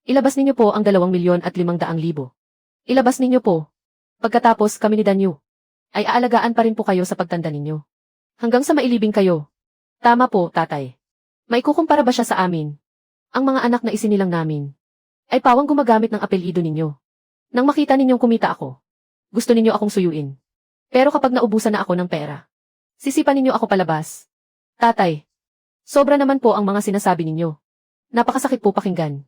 ilabas ninyo po ang 2,500,000. Ilabas ninyo po. Pagkatapos kami ni Danyu ay aalagaan pa rin po kayo sa pagtanda ninyo. Hanggang sa mailibing kayo. Tama po, tatay. Maikukumpara ba siya sa amin? Ang mga anak na isinilang namin ay pawang gumagamit ng apelyido ninyo. Nang makita ninyong kumita ako, gusto ninyo akong suyuin. Pero kapag naubusan na ako ng pera, sisipan ninyo ako palabas. Tatay, sobra naman po ang mga sinasabi ninyo. Napakasakit po pakinggan.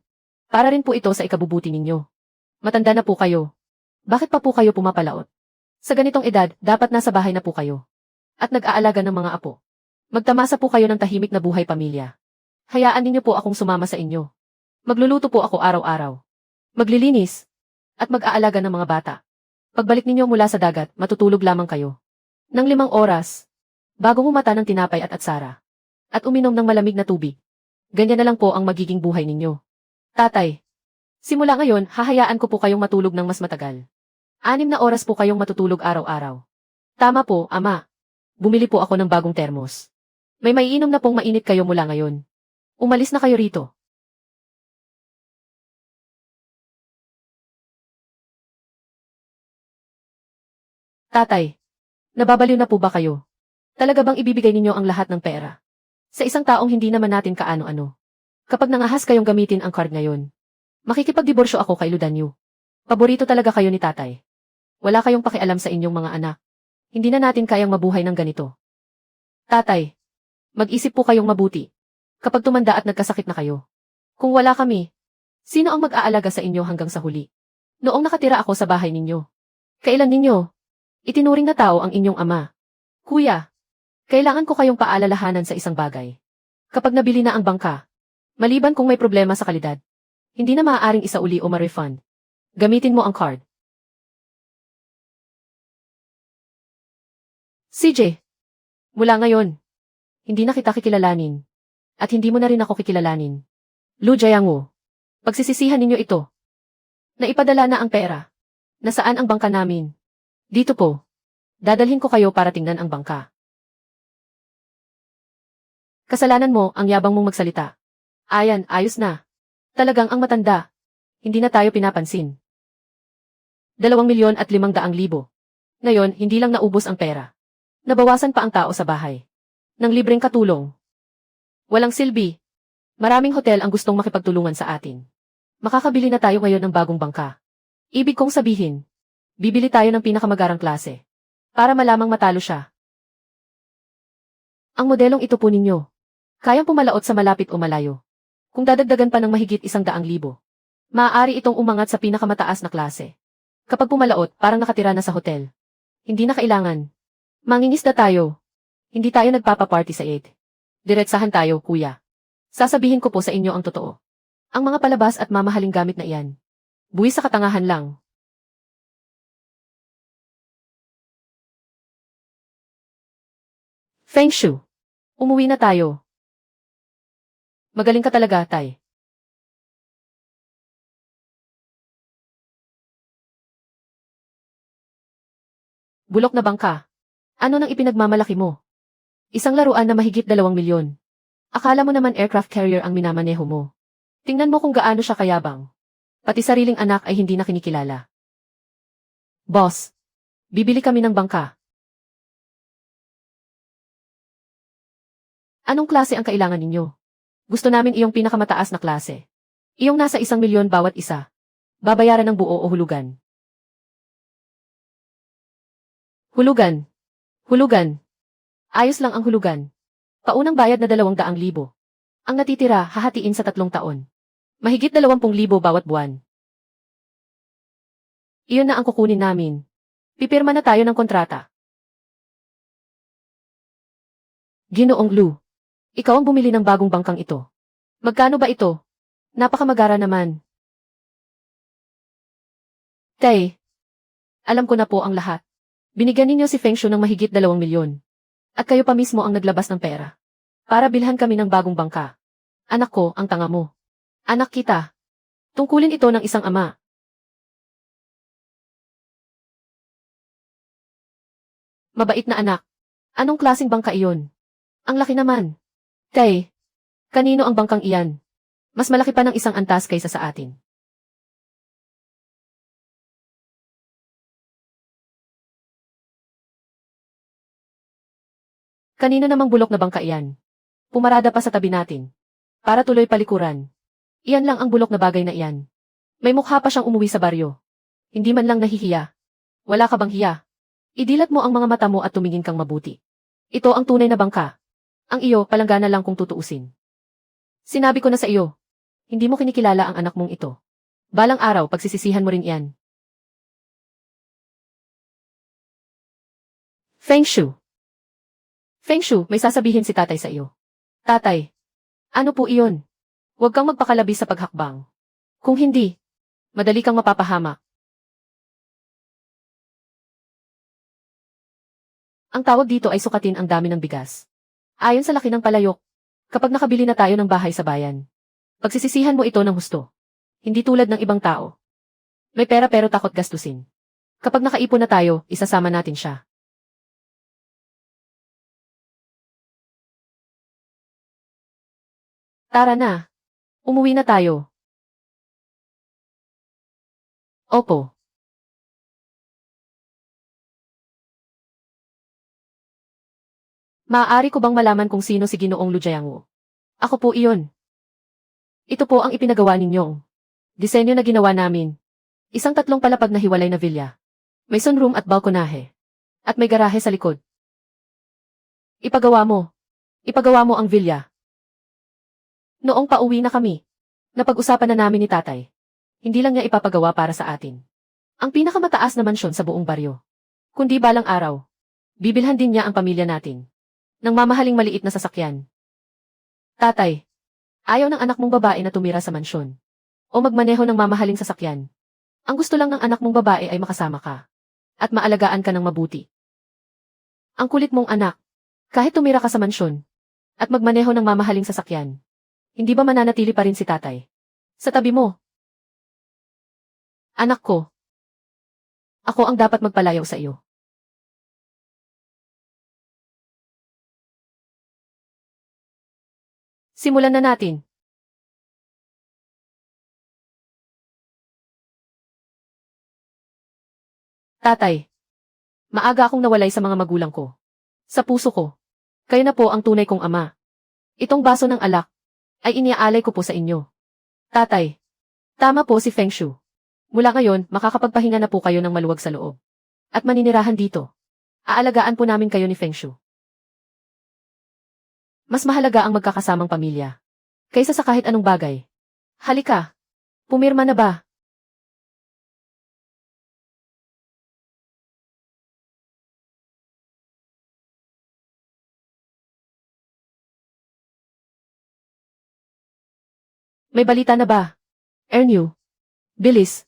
Para rin po ito sa ikabubuti ninyo. Matanda na po kayo. Bakit pa po kayo pumapalaot? Sa ganitong edad, dapat nasa bahay na po kayo. At nag-aalaga ng mga apo. Magtamasa po kayo ng tahimik na buhay pamilya. Hayaan ninyo po akong sumama sa inyo. Magluluto po ako araw-araw. Maglilinis. At mag-aalaga ng mga bata. Pagbalik ninyo mula sa dagat, matutulog lamang kayo. Ng 5 oras. Bago humata ng tinapay at atsara. At uminom ng malamig na tubig. Ganyan na lang po ang magiging buhay ninyo. Tatay, simula ngayon, hahayaan ko po kayong matulog ng mas matagal. 6 na oras po kayong matutulog araw-araw. Tama po, ama. Bumili po ako ng bagong termos. May maiinom na pong mainit kayo mula ngayon. Umalis na kayo rito. Tatay, nababaliw na po ba kayo? Talaga bang ibibigay ninyo ang lahat ng pera? Sa isang taong hindi naman natin kaano-ano. Kapag nangahas kayong gamitin ang card ngayon, makikipagdiborsyo ako kay Ludanyu. Paborito talaga kayo ni tatay. Wala kayong pakialam sa inyong mga anak. Hindi na natin kayang mabuhay ng ganito. Tatay, mag-isip po kayong mabuti. Kapag tumanda at nagkasakit na kayo. Kung wala kami, sino ang mag-aalaga sa inyo hanggang sa huli? Noong nakatira ako sa bahay ninyo. Kailan ninyo itinuring na tao ang inyong ama? Kuya, kailangan ko kayong paalalahanan sa isang bagay. Kapag nabili na ang bangka, maliban kung may problema sa kalidad, hindi na maaaring isauli o ma-refund. Gamitin mo ang card. CJ, mula ngayon, hindi na kita kikilalanin. At hindi mo na rin ako kikilalanin. Lu Jiangwu, pagsisisihan ninyo ito. Naipadala na ang pera. Nasaan ang bangka namin? Dito po. Dadalhin ko kayo para tingnan ang bangka. Kasalanan mo, ang yabang mong magsalita. Ayan, ayos na. Talagang ang matanda. Hindi na tayo pinapansin. 2,500,000. Ngayon, hindi lang naubos ang pera. Nabawasan pa ang tao sa bahay. Nang libreng katulong. Walang silbi. Maraming hotel ang gustong makipagtulungan sa atin. Makakabili na tayo ngayon ng bagong bangka. Ibig kong sabihin, bibili tayo ng pinakamagarang klase. Para malamang matalo siya. Ang modelong ito po ninyo. Kayang pumalaot sa malapit o malayo. Kung dadagdagan pa ng mahigit 100,000, maaari itong umangat sa pinakamataas na klase. Kapag pumalaot, parang nakatira na sa hotel. Hindi na kailangan. Mangingisda tayo. Hindi tayo nagpapaparty sa Eid. Diretsahan tayo, kuya. Sasabihin ko po sa inyo ang totoo. Ang mga palabas at mamahaling gamit na iyan. Buwis sa katangahan lang. Feng Shu. Umuwi na tayo. Magaling ka talaga, Tay. Bulok na bangka. Ano nang ipinagmamalaki mo? Isang laruan na mahigit 2 milyon. Akala mo naman aircraft carrier ang minamaneho mo. Tingnan mo kung gaano siya kayabang. Pati sariling anak ay hindi na kinikilala. Boss, bibili kami ng bangka. Anong klase ang kailangan ninyo? Gusto namin iyong pinakamataas na klase. Iyong nasa 1 milyon bawat isa. Babayaran ng buo o hulugan. Hulugan. Hulugan. Ayos lang ang hulugan. Paunang bayad na 200,000. Ang natitira hahatiin sa 3 taon. Mahigit 20,000 bawat buwan. Iyon na ang kukunin namin. Pipirma na tayo ng kontrata. Ginoong Lu, ikaw ang bumili ng bagong bangkang ito. Magkano ba ito? Napakamagara naman. Tay, alam ko na po ang lahat. Binigyan ninyo si Feng Shu ng mahigit 2 milyon. At kayo pa mismo ang naglabas ng pera. Para bilhan kami ng bagong bangka. Anak ko, ang tanga mo. Anak kita. Tungkulin ito ng isang ama. Mabait na anak. Anong klaseng bangka iyon? Ang laki naman. Tay, kanino ang bangkang iyan? Mas malaki pa ng 1 antas kaysa sa atin. Kanino namang bulok na bangka iyan? Pumarada pa sa tabi natin. Para tuloy palikuran. Iyan lang ang bulok na bagay na iyan. May mukha pa siyang umuwi sa baryo. Hindi man lang nahihiya. Wala ka bang hiya? Idilat mo ang mga mata mo at tumingin kang mabuti. Ito ang tunay na bangka. Ang iyo, palanggana lang kung tutuusin. Sinabi ko na sa iyo. Hindi mo kinikilala ang anak mong ito. Balang araw, pagsisisihan mo rin iyan. Feng Shu. Feng Shu, may sasabihin si tatay sa iyo. Tatay. Ano po iyon? Huwag kang magpakalabi sa paghakbang. Kung hindi, madali kang mapapahamak. Ang tawag dito ay sukatin ang dami ng bigas. Ayon sa laki ng palayok, kapag nakabili na tayo ng bahay sa bayan, pagsisisihan mo ito ng husto. Hindi tulad ng ibang tao. May pera pero takot gastusin. Kapag nakaipon na tayo, isasama natin siya. Tara na. Umuwi na tayo. Opo. Maaari ko bang malaman kung sino si Ginoong Lu Jiangwu? Ako po iyon. Ito po ang ipinagawa ninyong disenyo na ginawa namin. Isang 3 palapag na hiwalay na villa. May sunroom at balkonahe. At may garahe sa likod. Ipagawa mo. Ipagawa mo ang villa. Noong pauwi na kami, napag-usapan na namin ni tatay. Hindi lang niya ipapagawa para sa atin. Ang pinakamataas na mansyon sa buong baryo. Kundi balang araw, bibilhan din niya ang pamilya natin. Nang mamahaling maliit na sasakyan. Tatay, ayaw ng anak mong babae na tumira sa mansyon. O magmaneho ng mamahaling sasakyan. Ang gusto lang ng anak mong babae ay makasama ka. At maalagaan ka ng mabuti. Ang kulit mong anak, kahit tumira ka sa mansyon, at magmaneho ng mamahaling sasakyan. Hindi ba mananatili pa rin si tatay? Sa tabi mo. Anak ko. Ako ang dapat magpalayaw sa iyo. Simulan na natin. Tatay. Maaga akong nawalay sa mga magulang ko. Sa puso ko. Kayo na po ang tunay kong ama. Itong baso ng alak. ay iniaalay ko po sa inyo. Tatay, tama po si Feng Shu. Mula ngayon, makakapagpahinga na po kayo ng maluwag sa loob. At maninirahan dito. Aalagaan po namin kayo ni Feng Shu. Mas mahalaga ang magkakasamang pamilya. Kaysa sa kahit anong bagay. Halika. Pumirma na ba? May balita na ba? Ernew. Bilis.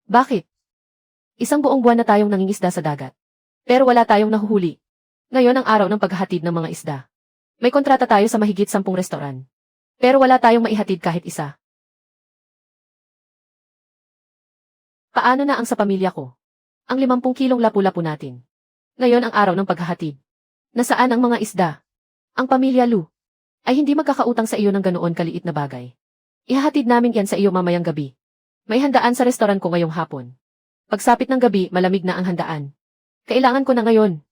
Bakit? Isang buong buwan na tayong nangingisda sa dagat. Pero wala tayong nahuhuli. Ngayon ang araw ng paghahatid ng mga isda. May kontrata tayo sa mahigit 10 restoran. Pero wala tayong maihatid kahit isa. Paano na ang sa pamilya ko? Ang 50 kilong lapu-lapu natin. Ngayon ang araw ng paghahatid. Nasaan ang mga isda? Ang pamilya Lu ay hindi magkakautang sa iyo ng ganoon kaliit na bagay. Ihahatid namin yan sa iyo mamayang gabi. May handaan sa restoran ko ngayong hapon. Pagsapit ng gabi, malamig na ang handaan. Kailangan ko na ngayon.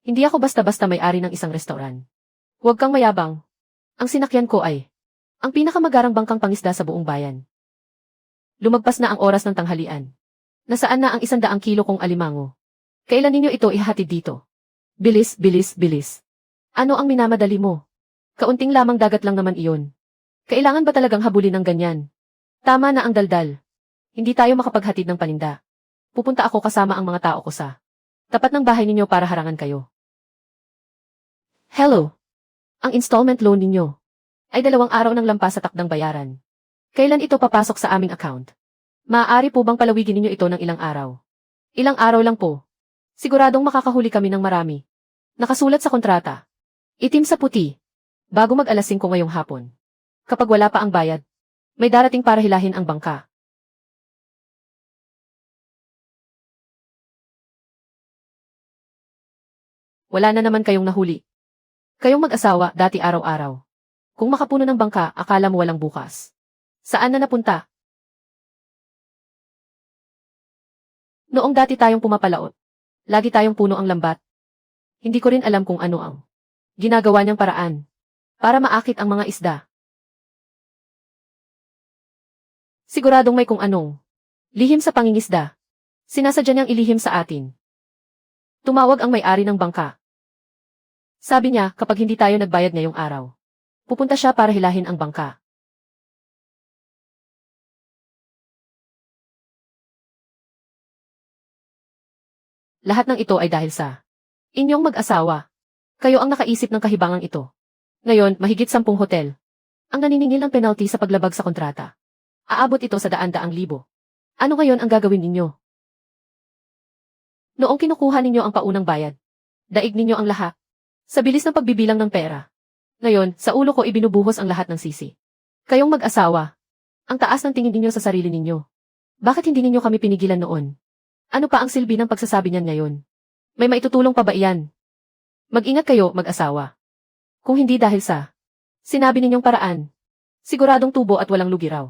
Hindi ako basta-basta may-ari ng isang restoran. Huwag kang mayabang. Ang sinakyan ko ay ang pinakamagarang bangkang pangisda sa buong bayan. Lumagpas na ang oras ng tanghalian. Nasaan na ang 100 kilo kong alimango? Kailan ninyo ito ihahatid dito? Bilis, bilis, bilis. Ano ang minamadali mo? Kaunting lamang dagat lang naman iyon. Kailangan ba talagang habulin ng ganyan? Tama na ang daldal. Hindi tayo makapaghatid ng paninda. Pupunta ako kasama ang mga tao ko sa tapat ng bahay ninyo para harangan kayo. Hello. Ang installment loan ninyo ay 2 araw ng lampas sa takdang bayaran. Kailan ito papasok sa aming account? Maaari po bang palawigin ninyo ito ng ilang araw? Ilang araw lang po. Siguradong makakahuli kami ng marami. Nakasulat sa kontrata. Itim sa puti. Bago mag-alas 5 ngayong hapon. Kapag wala pa ang bayad, may darating para hilahin ang bangka. Wala na naman kayong nahuli. Kayong mag-asawa dati araw-araw. Kung makapuno ng bangka, akala mo walang bukas. Saan na napunta? Noong dati tayong pumapalaot. Lagi tayong puno ang lambat. Hindi ko rin alam kung ano ang ginagawa niyang paraan para maakit ang mga isda. Siguradong may kung anong lihim sa pangingisda. Sinasadya niyang ilihim sa atin. Tumawag ang may-ari ng bangka. Sabi niya kapag hindi tayo nagbayad ngayong araw, pupunta siya para hilahin ang bangka. Lahat ng ito ay dahil sa inyong mag-asawa. Kayo ang nakaisip ng kahibangang ito. Ngayon, mahigit 10 hotel ang naniningil ng penalty sa paglabag sa kontrata. Aabot ito sa daan-daang libo. Ano ngayon ang gagawin ninyo? Noong kinukuha ninyo ang paunang bayad, daig ninyo ang lahat. Sa bilis ng pagbibilang ng pera. Ngayon, sa ulo ko ibinubuhos ang lahat ng sisi. Kayong mag-asawa. Ang taas ng tingin ninyo sa sarili ninyo. Bakit hindi ninyo kami pinigilan noon? Ano pa ang silbi ng pagsasabi niyan ngayon? May maitutulong pa ba iyan? Mag-ingat kayo, mag-asawa. Kung hindi dahil sa sinabi ninyong paraan, siguradong tubo at walang lugi raw.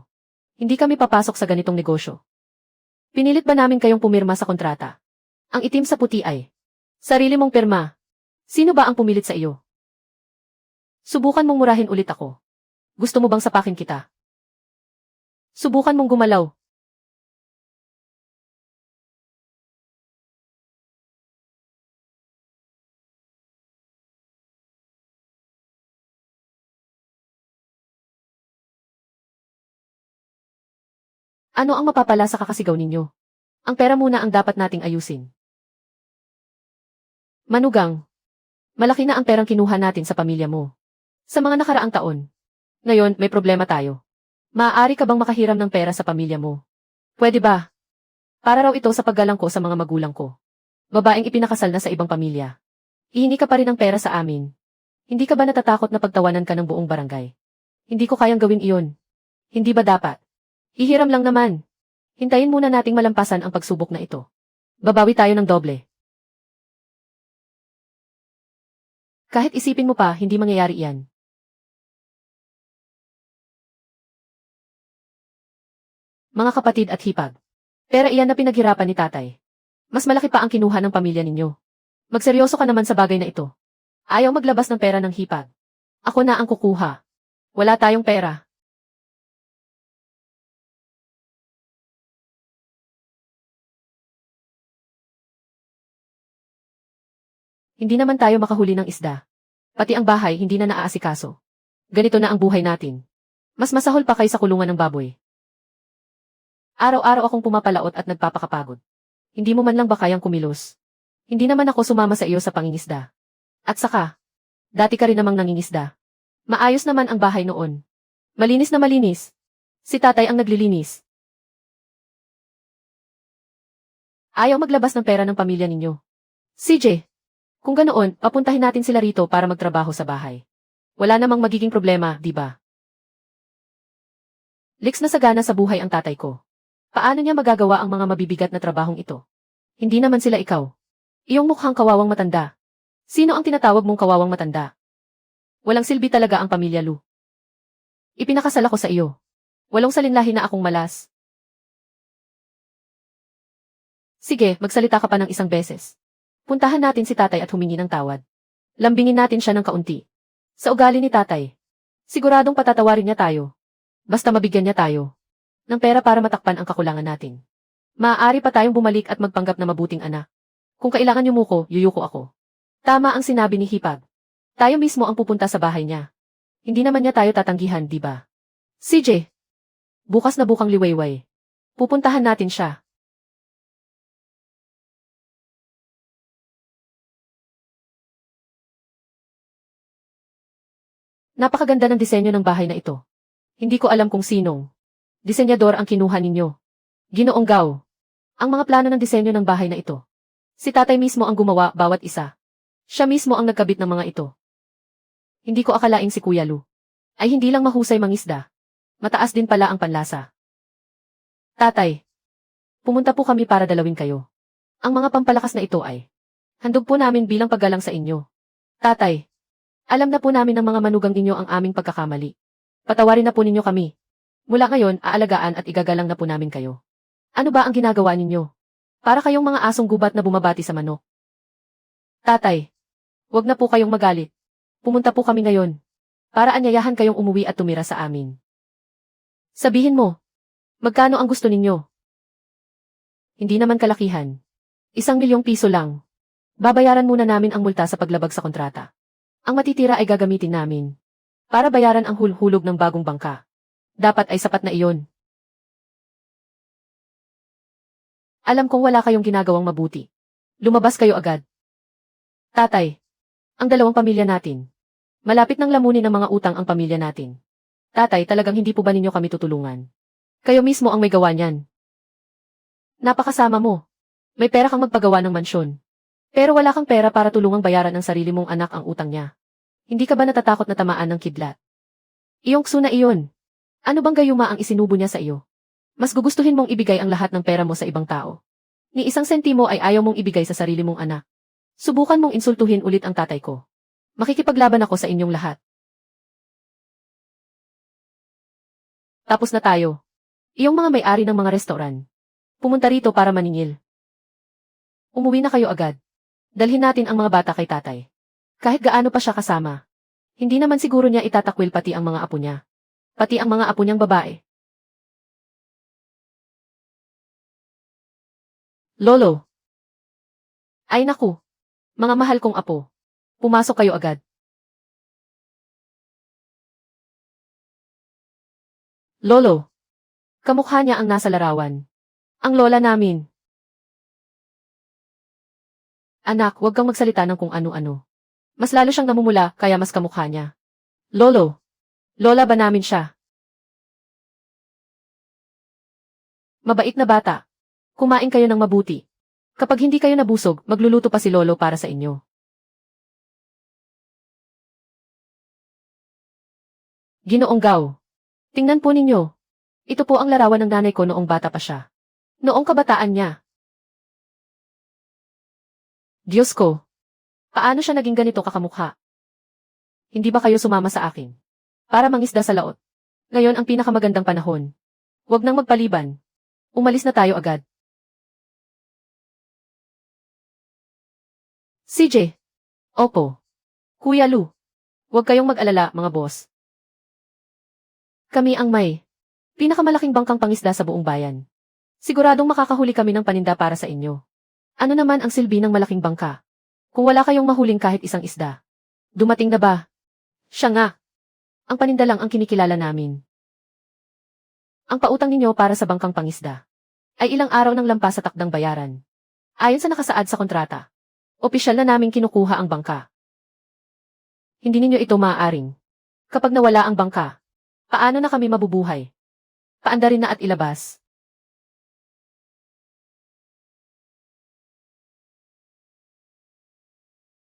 Hindi kami papasok sa ganitong negosyo. Pinilit ba namin kayong pumirma sa kontrata? Ang itim sa puti ay sarili mong pirma. Sino ba ang pumilit sa iyo? Subukan mong murahin ulit ako. Gusto mo bang sapakin kita? Subukan mong gumalaw. Ano ang mapapala sa kakasigaw ninyo? Ang pera muna ang dapat nating ayusin. Manugang. Malaki na ang perang kinuha natin sa pamilya mo. Sa mga nakaraang taon. Ngayon, may problema tayo. Maaari ka bang makahiram ng pera sa pamilya mo? Pwede ba? Para raw ito sa paggalang ko sa mga magulang ko. Babaeng ipinakasal na sa ibang pamilya. Ihingi ka pa rin ng pera sa amin. Hindi ka ba natatakot na pagtawanan ka ng buong barangay? Hindi ko kayang gawin iyon. Hindi ba dapat? Hihiram lang naman. Hintayin muna nating malampasan ang pagsubok na ito. Babawi tayo ng doble. Kahit isipin mo pa, hindi mangyayari iyan. Mga kapatid at hipag. Pera iyan na pinaghirapan ni tatay. Mas malaki pa ang kinuha ng pamilya ninyo. Magseryoso ka naman sa bagay na ito. Ayaw maglabas ng pera ng hipag. Ako na ang kukuha. Wala tayong pera. Hindi naman tayo makahuli ng isda. Pati ang bahay hindi na naaasikaso. Ganito na ang buhay natin. Mas masahol pa kaysa kulungan ng baboy. Araw-araw akong pumapalaot at nagpapakapagod. Hindi mo man lang ba kayang kumilos? Hindi naman ako sumama sa iyo sa pangingisda. At saka, dati ka rin namang nangingisda. Maayos naman ang bahay noon. Malinis na malinis. Si tatay ang naglilinis. Ayaw maglabas ng pera ng pamilya ninyo. CJ, kung ganoon, papuntahin natin sila rito para magtrabaho sa bahay. Wala namang magiging problema, di ba? Liks na sagana sa buhay ang tatay ko. Paano niya magagawa ang mga mabibigat na trabahong ito? Hindi naman sila ikaw. Iyong mukhang kawawang matanda. Sino ang tinatawag mong kawawang matanda? Walang silbi talaga ang pamilya Lu. Ipinakasal ako sa iyo. Walong salinlahi na akong malas. Sige, magsalita ka pa ng isang beses. Puntahan natin si tatay at humingi ng tawad. Lambingin natin siya ng kaunti. Sa ugali ni tatay. Siguradong patatawarin niya tayo. Basta mabigyan niya tayo ng pera para matakpan ang kakulangan natin. Maaari pa tayong bumalik at magpanggap na mabuting anak. Kung kailangan yumuko, yuyuko ako. Tama ang sinabi ni Hipag. Tayo mismo ang pupunta sa bahay niya. Hindi naman niya tayo tatanggihan, di ba? CJ, bukas na bukang liwayway. Pupuntahan natin siya. Napakaganda ng disenyo ng bahay na ito. Hindi ko alam kung sinong disenyador ang kinuha ninyo. Ginoong Gao. Ang mga plano ng disenyo ng bahay na ito. Si tatay mismo ang gumawa bawat isa. Siya mismo ang nagkabit ng mga ito. Hindi ko akalaing si Kuya Lu ay hindi lang mahusay mangisda. Mataas din pala ang panlasa. Tatay, pumunta po kami para dalawin kayo. Ang mga pampalakas na ito ay handog po namin bilang paggalang sa inyo. Tatay, alam na po namin ng mga manugang ninyo ang aming pagkakamali. Patawarin na po ninyo kami. Mula ngayon, aalagaan at igagalang na po namin kayo. Ano ba ang ginagawa ninyo? Para kayong mga asong gubat na bumabati sa manok. Tatay, wag na po kayong magalit. Pumunta po kami ngayon. Para anyayahan kayong umuwi at tumira sa amin. Sabihin mo, magkano ang gusto ninyo? Hindi naman kalakihan. 1,000,000 piso lang. Babayaran muna namin ang multa sa paglabag sa kontrata. Ang matitira ay gagamitin namin para bayaran ang hulhulog ng bagong bangka. Dapat ay sapat na iyon. Alam kong wala kayong ginagawang mabuti. Lumabas kayo agad. Tatay, ang dalawang pamilya natin. Malapit nang lamunin ng mga utang ang pamilya natin. Tatay, talagang hindi po ba ninyo kami tutulungan? Kayo mismo ang may gawa niyan. Napakasama mo. May pera kang magpagawa ng mansyon. Pero wala kang pera para tulungang bayaran ng sarili mong anak ang utang niya. Hindi ka ba natatakot na tamaan ng kidlat? Iyong kso na iyon. Ano bang gayuma ang isinubo niya sa iyo? Mas gugustuhin mong ibigay ang lahat ng pera mo sa ibang tao. Ni 1 sentimo ay ayaw mong ibigay sa sarili mong anak. Subukan mong insultuhin ulit ang tatay ko. Makikipaglaban ako sa inyong lahat. Tapos na tayo. Iyong mga may-ari ng mga restoran. Pumunta rito para maningil. Umuwi na kayo agad. Dalhin natin ang mga bata kay tatay. Kahit gaano pa siya kasama. Hindi naman siguro niya itatakwil pati ang mga apo niya. Pati ang mga apo niyang babae. Lolo. Ay naku. Mga mahal kong apo. Pumasok kayo agad. Lolo. Kamukha niya ang nasa larawan. Ang lola namin. Anak, huwag kang magsalita ng kung ano-ano. Mas lalo siyang namumula, kaya mas kamukha niya. Lolo. Lola ba namin siya? Mabait na bata. Kumain kayo ng mabuti. Kapag hindi kayo nabusog, magluluto pa si Lolo para sa inyo. Ginoong Gao. Tingnan po ninyo. Ito po ang larawan ng nanay ko noong bata pa siya. Noong kabataan niya. Diyos ko. Paano siya naging ganito kakamukha? Hindi ba kayo sumama sa akin? Para mangisda sa laot. Ngayon ang pinakamagandang panahon. Huwag nang magpaliban. Umalis na tayo agad. CJ. Opo. Kuya Lu. Huwag kayong mag-alala, mga boss. Kami ang may pinakamalaking bangkang pangisda sa buong bayan. Siguradong makakahuli kami ng paninda para sa inyo. Ano naman ang silbi ng malaking bangka? Kung wala kayong mahuling kahit isang isda. Dumating na ba? Siya nga. Ang paninda lang ang kinikilala namin. Ang pautang ninyo para sa bangkang pangisda ay ilang araw ng lampas sa takdang bayaran. Ayon sa nakasaad sa kontrata, opisyal na naming kinukuha ang bangka. Hindi ninyo ito maaaring. Kapag nawala ang bangka, paano na kami mabubuhay? Paandarin na at ilabas.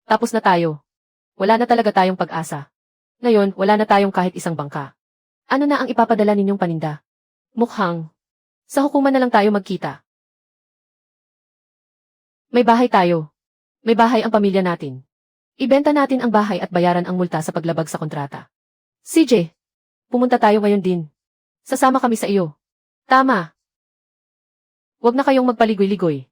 Tapos na tayo. Wala na talaga tayong pag-asa. Ngayon, wala na tayong kahit isang bangka. Ano na ang ipapadala ninyong paninda? Mukhang sa hukuman na lang tayo magkita. May bahay tayo. May bahay ang pamilya natin. Ibenta natin ang bahay at bayaran ang multa sa paglabag sa kontrata. CJ, pumunta tayo ngayon din. Sasama kami sa iyo. Tama. Huwag na kayong magpaligoy-ligoy.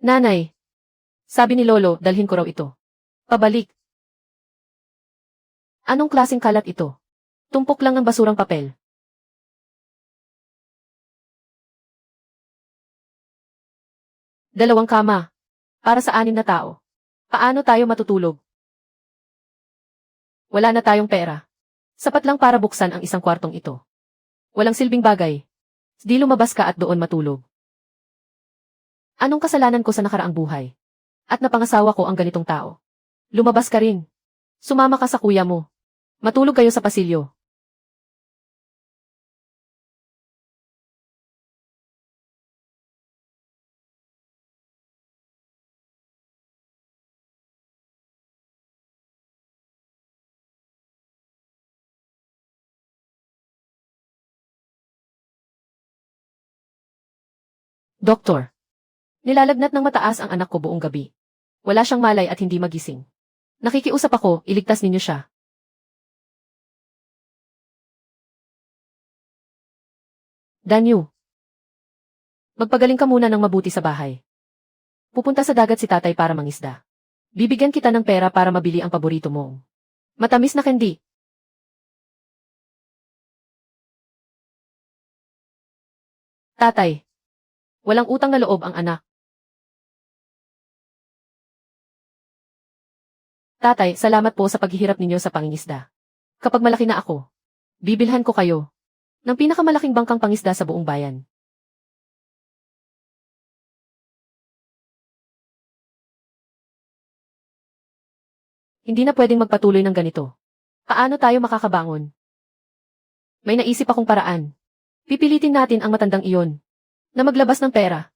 Nanay, sabi ni Lolo, dalhin ko raw ito. Pabalik. Anong klaseng kalat ito? Tumpok lang ng basurang papel. Dalawang kama. Para sa 6 na tao. Paano tayo matutulog? Wala na tayong pera. Sapat lang para buksan ang isang kwartong ito. Walang silbing bagay. Di lumabas ka at doon matulog. Anong kasalanan ko sa nakaraang buhay? At napangasawa ko ang ganitong tao. Lumabas ka rin. Sumama ka sa kuya mo. Matulog kayo sa pasilyo. Doktor. Nilalagnat ng mataas ang anak ko buong gabi. Wala siyang malay at hindi magising. Nakikiusap ako, iligtas ninyo siya. Danyu. Magpagaling ka muna ng mabuti sa bahay. Pupunta sa dagat si tatay para mangisda. Bibigyan kita ng pera para mabili ang paborito mong matamis na candy. Tatay. Walang utang na loob ang anak. Tatay, salamat po sa paghihirap ninyo sa pangingisda. Kapag malaki na ako, bibilhan ko kayo ng pinakamalaking bangkang pangisda sa buong bayan. Hindi na pwedeng magpatuloy ng ganito. Paano tayo makakabangon? May naisip akong paraan. Pipilitin natin ang matandang iyon na maglabas ng pera.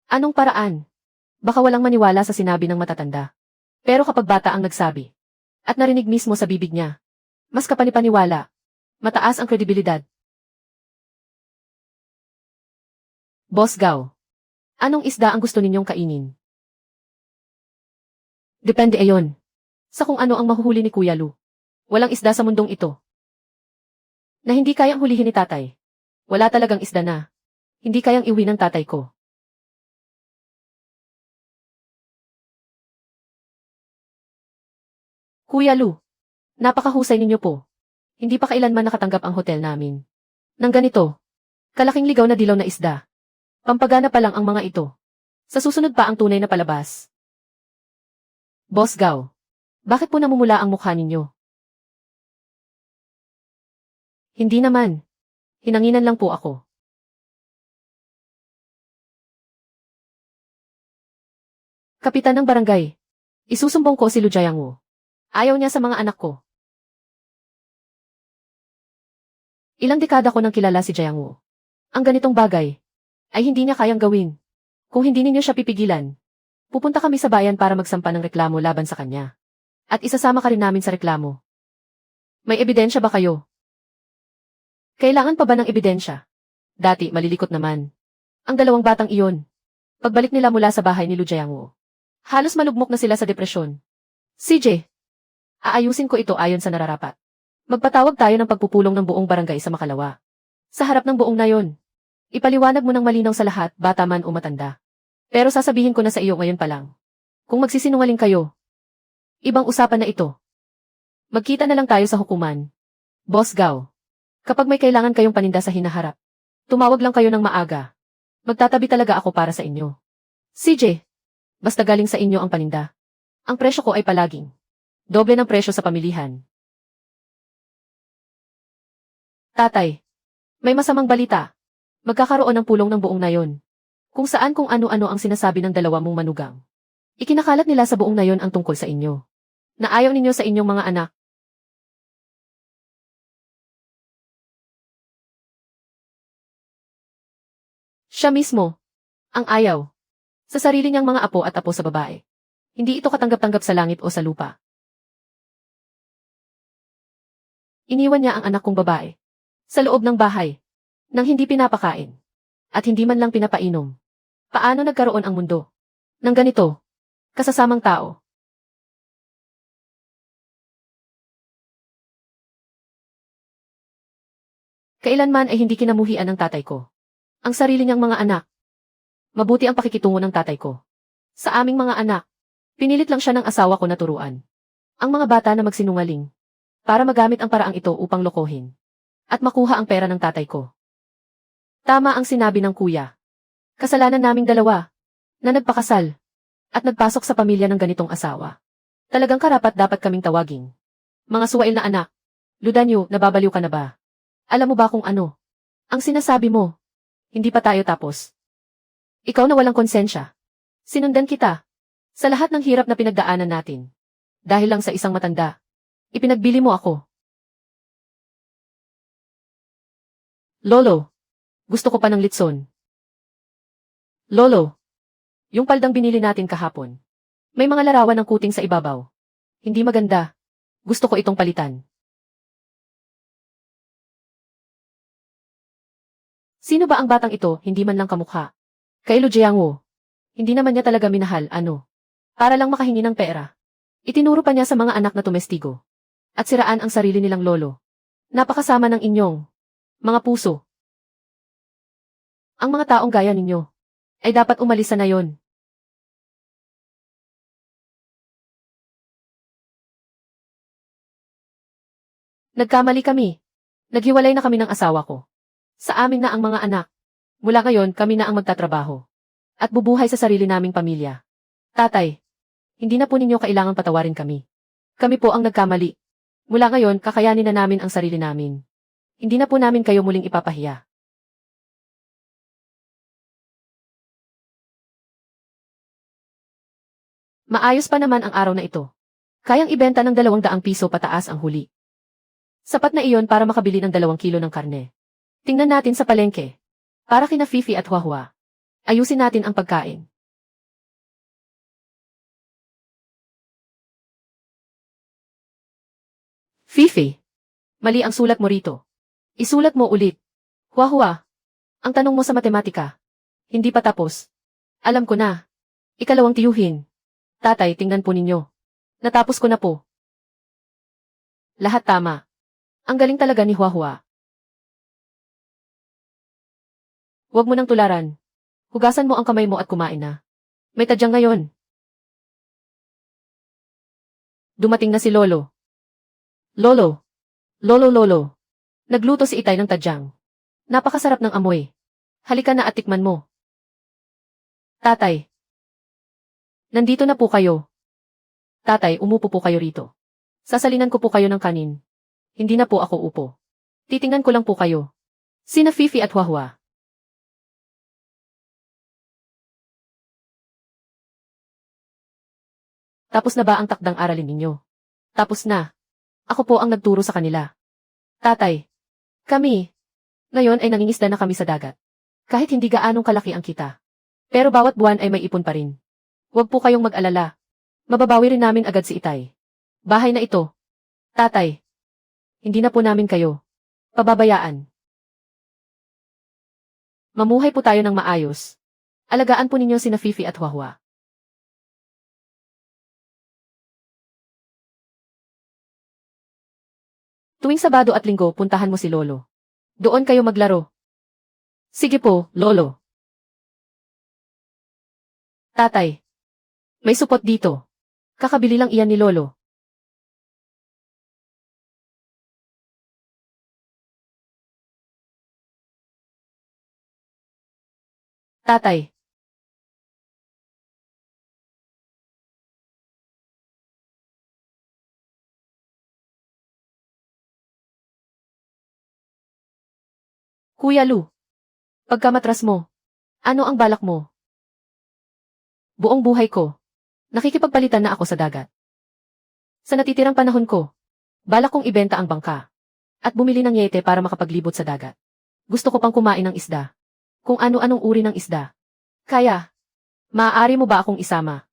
Anong paraan? Baka walang maniwala sa sinabi ng matatanda. Pero kapag bata ang nagsabi, at narinig mismo sa bibig niya, mas kapanipaniwala, mataas ang kredibilidad. Boss Gao, anong isda ang gusto ninyong kainin? Depende ayon sa kung ano ang mahuhuli ni Kuya Lu. Walang isda sa mundong ito na hindi kayang hulihin ni tatay. Wala talagang isda na hindi kayang iwi ng tatay ko. Kuya Lu, napakahusay ninyo po. Hindi pa kailanman nakatanggap ang hotel namin nang ganito, kalaking ligaw na dilaw na isda. Pampagana pa lang ang mga ito. Sa susunod pa ang tunay na palabas. Boss Gao, bakit po namumula ang mukha ninyo? Hindi naman. Hinanginan lang po ako. Kapitan ng barangay. Isusumbong ko si Lu Jiangwu. Ayaw niya sa mga anak ko. Ilang dekada ko nang kilala si Jiangwu. Ang ganitong bagay ay hindi niya kayang gawin. Kung hindi ninyo siya pipigilan, pupunta kami sa bayan para magsampa ng reklamo laban sa kanya. At isasama ka rin namin sa reklamo. May ebidensya ba kayo? Kailangan pa ba ng ebidensya? Dati malilikot naman ang dalawang batang iyon. Pagbalik nila mula sa bahay ni Lu Jiangwu, halos malugmok na sila sa depresyon. CJ, aayusin ko ito ayon sa nararapat. Magpatawag tayo ng pagpupulong ng buong barangay sa Makalawa. Sa harap ng buong nayon. Ipaliwanag mo ng malinaw sa lahat, bata man o matanda. Pero sasabihin ko na sa iyo ngayon pa lang. Kung magsisinungaling kayo, ibang usapan na ito. Magkita na lang tayo sa hukuman. Boss Gao. Kapag may kailangan kayong paninda sa hinaharap, tumawag lang kayo ng maaga. Magtatabi talaga ako para sa inyo. CJ, basta galing sa inyo ang paninda. Ang presyo ko ay palaging doble ng presyo sa pamilihan. Tatay, may masamang balita. Magkakaroon ng pulong ng buong nayon. Kung saan kung ano-ano ang sinasabi ng dalawa mong manugang. Ikinakalat nila sa buong nayon ang tungkol sa inyo. Na ayaw ninyo sa inyong mga anak. Siya mismo. Ang ayaw. Sa sarili niyang mga apo at apo sa babae. Hindi ito katanggap-tanggap sa langit o sa lupa. Iniwan niya ang anak kong babae. Sa loob ng bahay. Nang hindi pinapakain. At hindi man lang pinapainom. Paano nagkaroon ang mundo? Nang ganito. Kasasamang tao. Kailanman ay hindi kinamuhian ng tatay ko. Ang sarili niyang mga anak. Mabuti ang pakikitungo ng tatay ko. Sa aming mga anak. Pinilit lang siya ng asawa ko na turuan. Ang mga bata na magsinungaling. Para magamit ang paraang ito upang lokohin. At makuha ang pera ng tatay ko. Tama ang sinabi ng kuya. Kasalanan naming dalawa. Na nagpakasal. At nagpasok sa pamilya ng ganitong asawa. Talagang karapat dapat kaming tawaging. Mga suwail na anak. Ludanyo, nababaliw ka na ba? Alam mo ba kung ano? Ang sinasabi mo. Hindi pa tayo tapos. Ikaw na walang konsensya. Sinundan kita. Sa lahat ng hirap na pinagdaanan natin. Dahil lang sa isang matanda. Ipinagbili mo ako. Lolo. Gusto ko pa ng litson. Lolo. Yung paldang binili natin kahapon. May mga larawan ng kuting sa ibabaw. Hindi maganda. Gusto ko itong palitan. Sino ba ang batang ito, hindi man lang kamukha? Kay Lu Jiangwo. Hindi naman niya talaga minahal, ano? Para lang makahingi ng pera. Itinuro pa niya sa mga anak na tumestigo. At siraan ang sarili nilang lolo. Napakasama ng inyong mga puso. Ang mga taong gaya ninyo ay dapat umalis sa nayon. Nagkamali kami. Naghiwalay na kami ng asawa ko. Sa amin na ang mga anak. Mula ngayon kami na ang magtatrabaho. At bubuhay sa sarili naming pamilya. Tatay, hindi na po ninyo kailangang patawarin kami. Kami po ang nagkamali. Mula ngayon kakayanin na namin ang sarili namin. Hindi na po namin kayo muling ipapahiya. Maayos pa naman ang araw na ito. Kayang ibenta ng 200 piso pataas ang huli. Sapat na iyon para makabili ng 2 kilo ng karne. Tingnan natin sa palengke. Para kina Fifi at Huahua. Ayusin natin ang pagkain. Fifi. Mali ang sulat mo rito. Isulat mo ulit. Huahua. Ang tanong mo sa matematika. Hindi pa tapos. Alam ko na. Ikalawang tiyuhin. Tatay, tingnan po ninyo. Natapos ko na po. Lahat tama. Ang galing talaga ni Huahua. Huwag mo nang tularan. Hugasan mo ang kamay mo at kumain na. May tadyang ngayon. Dumating na si Lolo. Lolo. Lolo. Nagluto si Itay ng tadyang. Napakasarap ng amoy. Halika na at tikman mo. Tatay. Nandito na po kayo. Tatay, umupo po kayo rito. Sasalinan ko po kayo ng kanin. Hindi na po ako upo. Titingnan ko lang po kayo. Sina Fifi at Huahua. Tapos na ba ang takdang aralin ninyo? Tapos na. Ako po ang nagturo sa kanila. Tatay. Kami. Ngayon ay nangingisda na kami sa dagat. Kahit hindi gaanong kalaki ang kita. Pero bawat buwan ay may ipon pa rin. Huwag po kayong mag-alala. Mababawi rin namin agad si Itay. Bahay na ito. Tatay. Hindi na po namin kayo pababayaan. Mamuhay po tayo ng maayos. Alagaan po ninyo sina Fifi at Huahua. Tuwing Sabado at Linggo, puntahan mo si Lolo. Doon kayo maglaro. Sige po, Lolo. Tatay. May supot dito. Kakabili lang iyan ni Lolo. Tatay. Kuya Lu. Pagkamatras mo. Ano ang balak mo? Buong buhay ko. Nakikipagpalitan na ako sa dagat. Sa natitirang panahon ko, balak kong ibenta ang bangka. At bumili ng yete para makapaglibot sa dagat. Gusto ko pang kumain ng isda. Kung ano-anong uri ng isda. Kaya, maaari mo ba akong isama?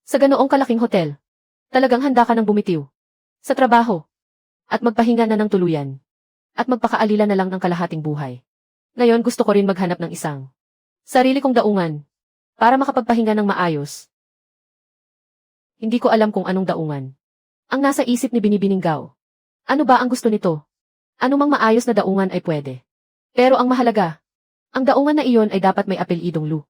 Sa ganoong kalaking hotel, talagang handa ka ng bumitiw. Sa trabaho. At magpahinga na ng tuluyan. At magpakaalila na lang ng kalahating buhay. Ngayon gusto ko rin maghanap ng isang sarili kong daungan. Para makapagpahinga ng maayos. Hindi ko alam kung anong daungan. Ang nasa isip ni Binibiningaw. Ano ba ang gusto nito? Anumang maayos na daungan ay pwede. Pero ang mahalaga, ang daungan na iyon ay dapat may apelyidong Lu.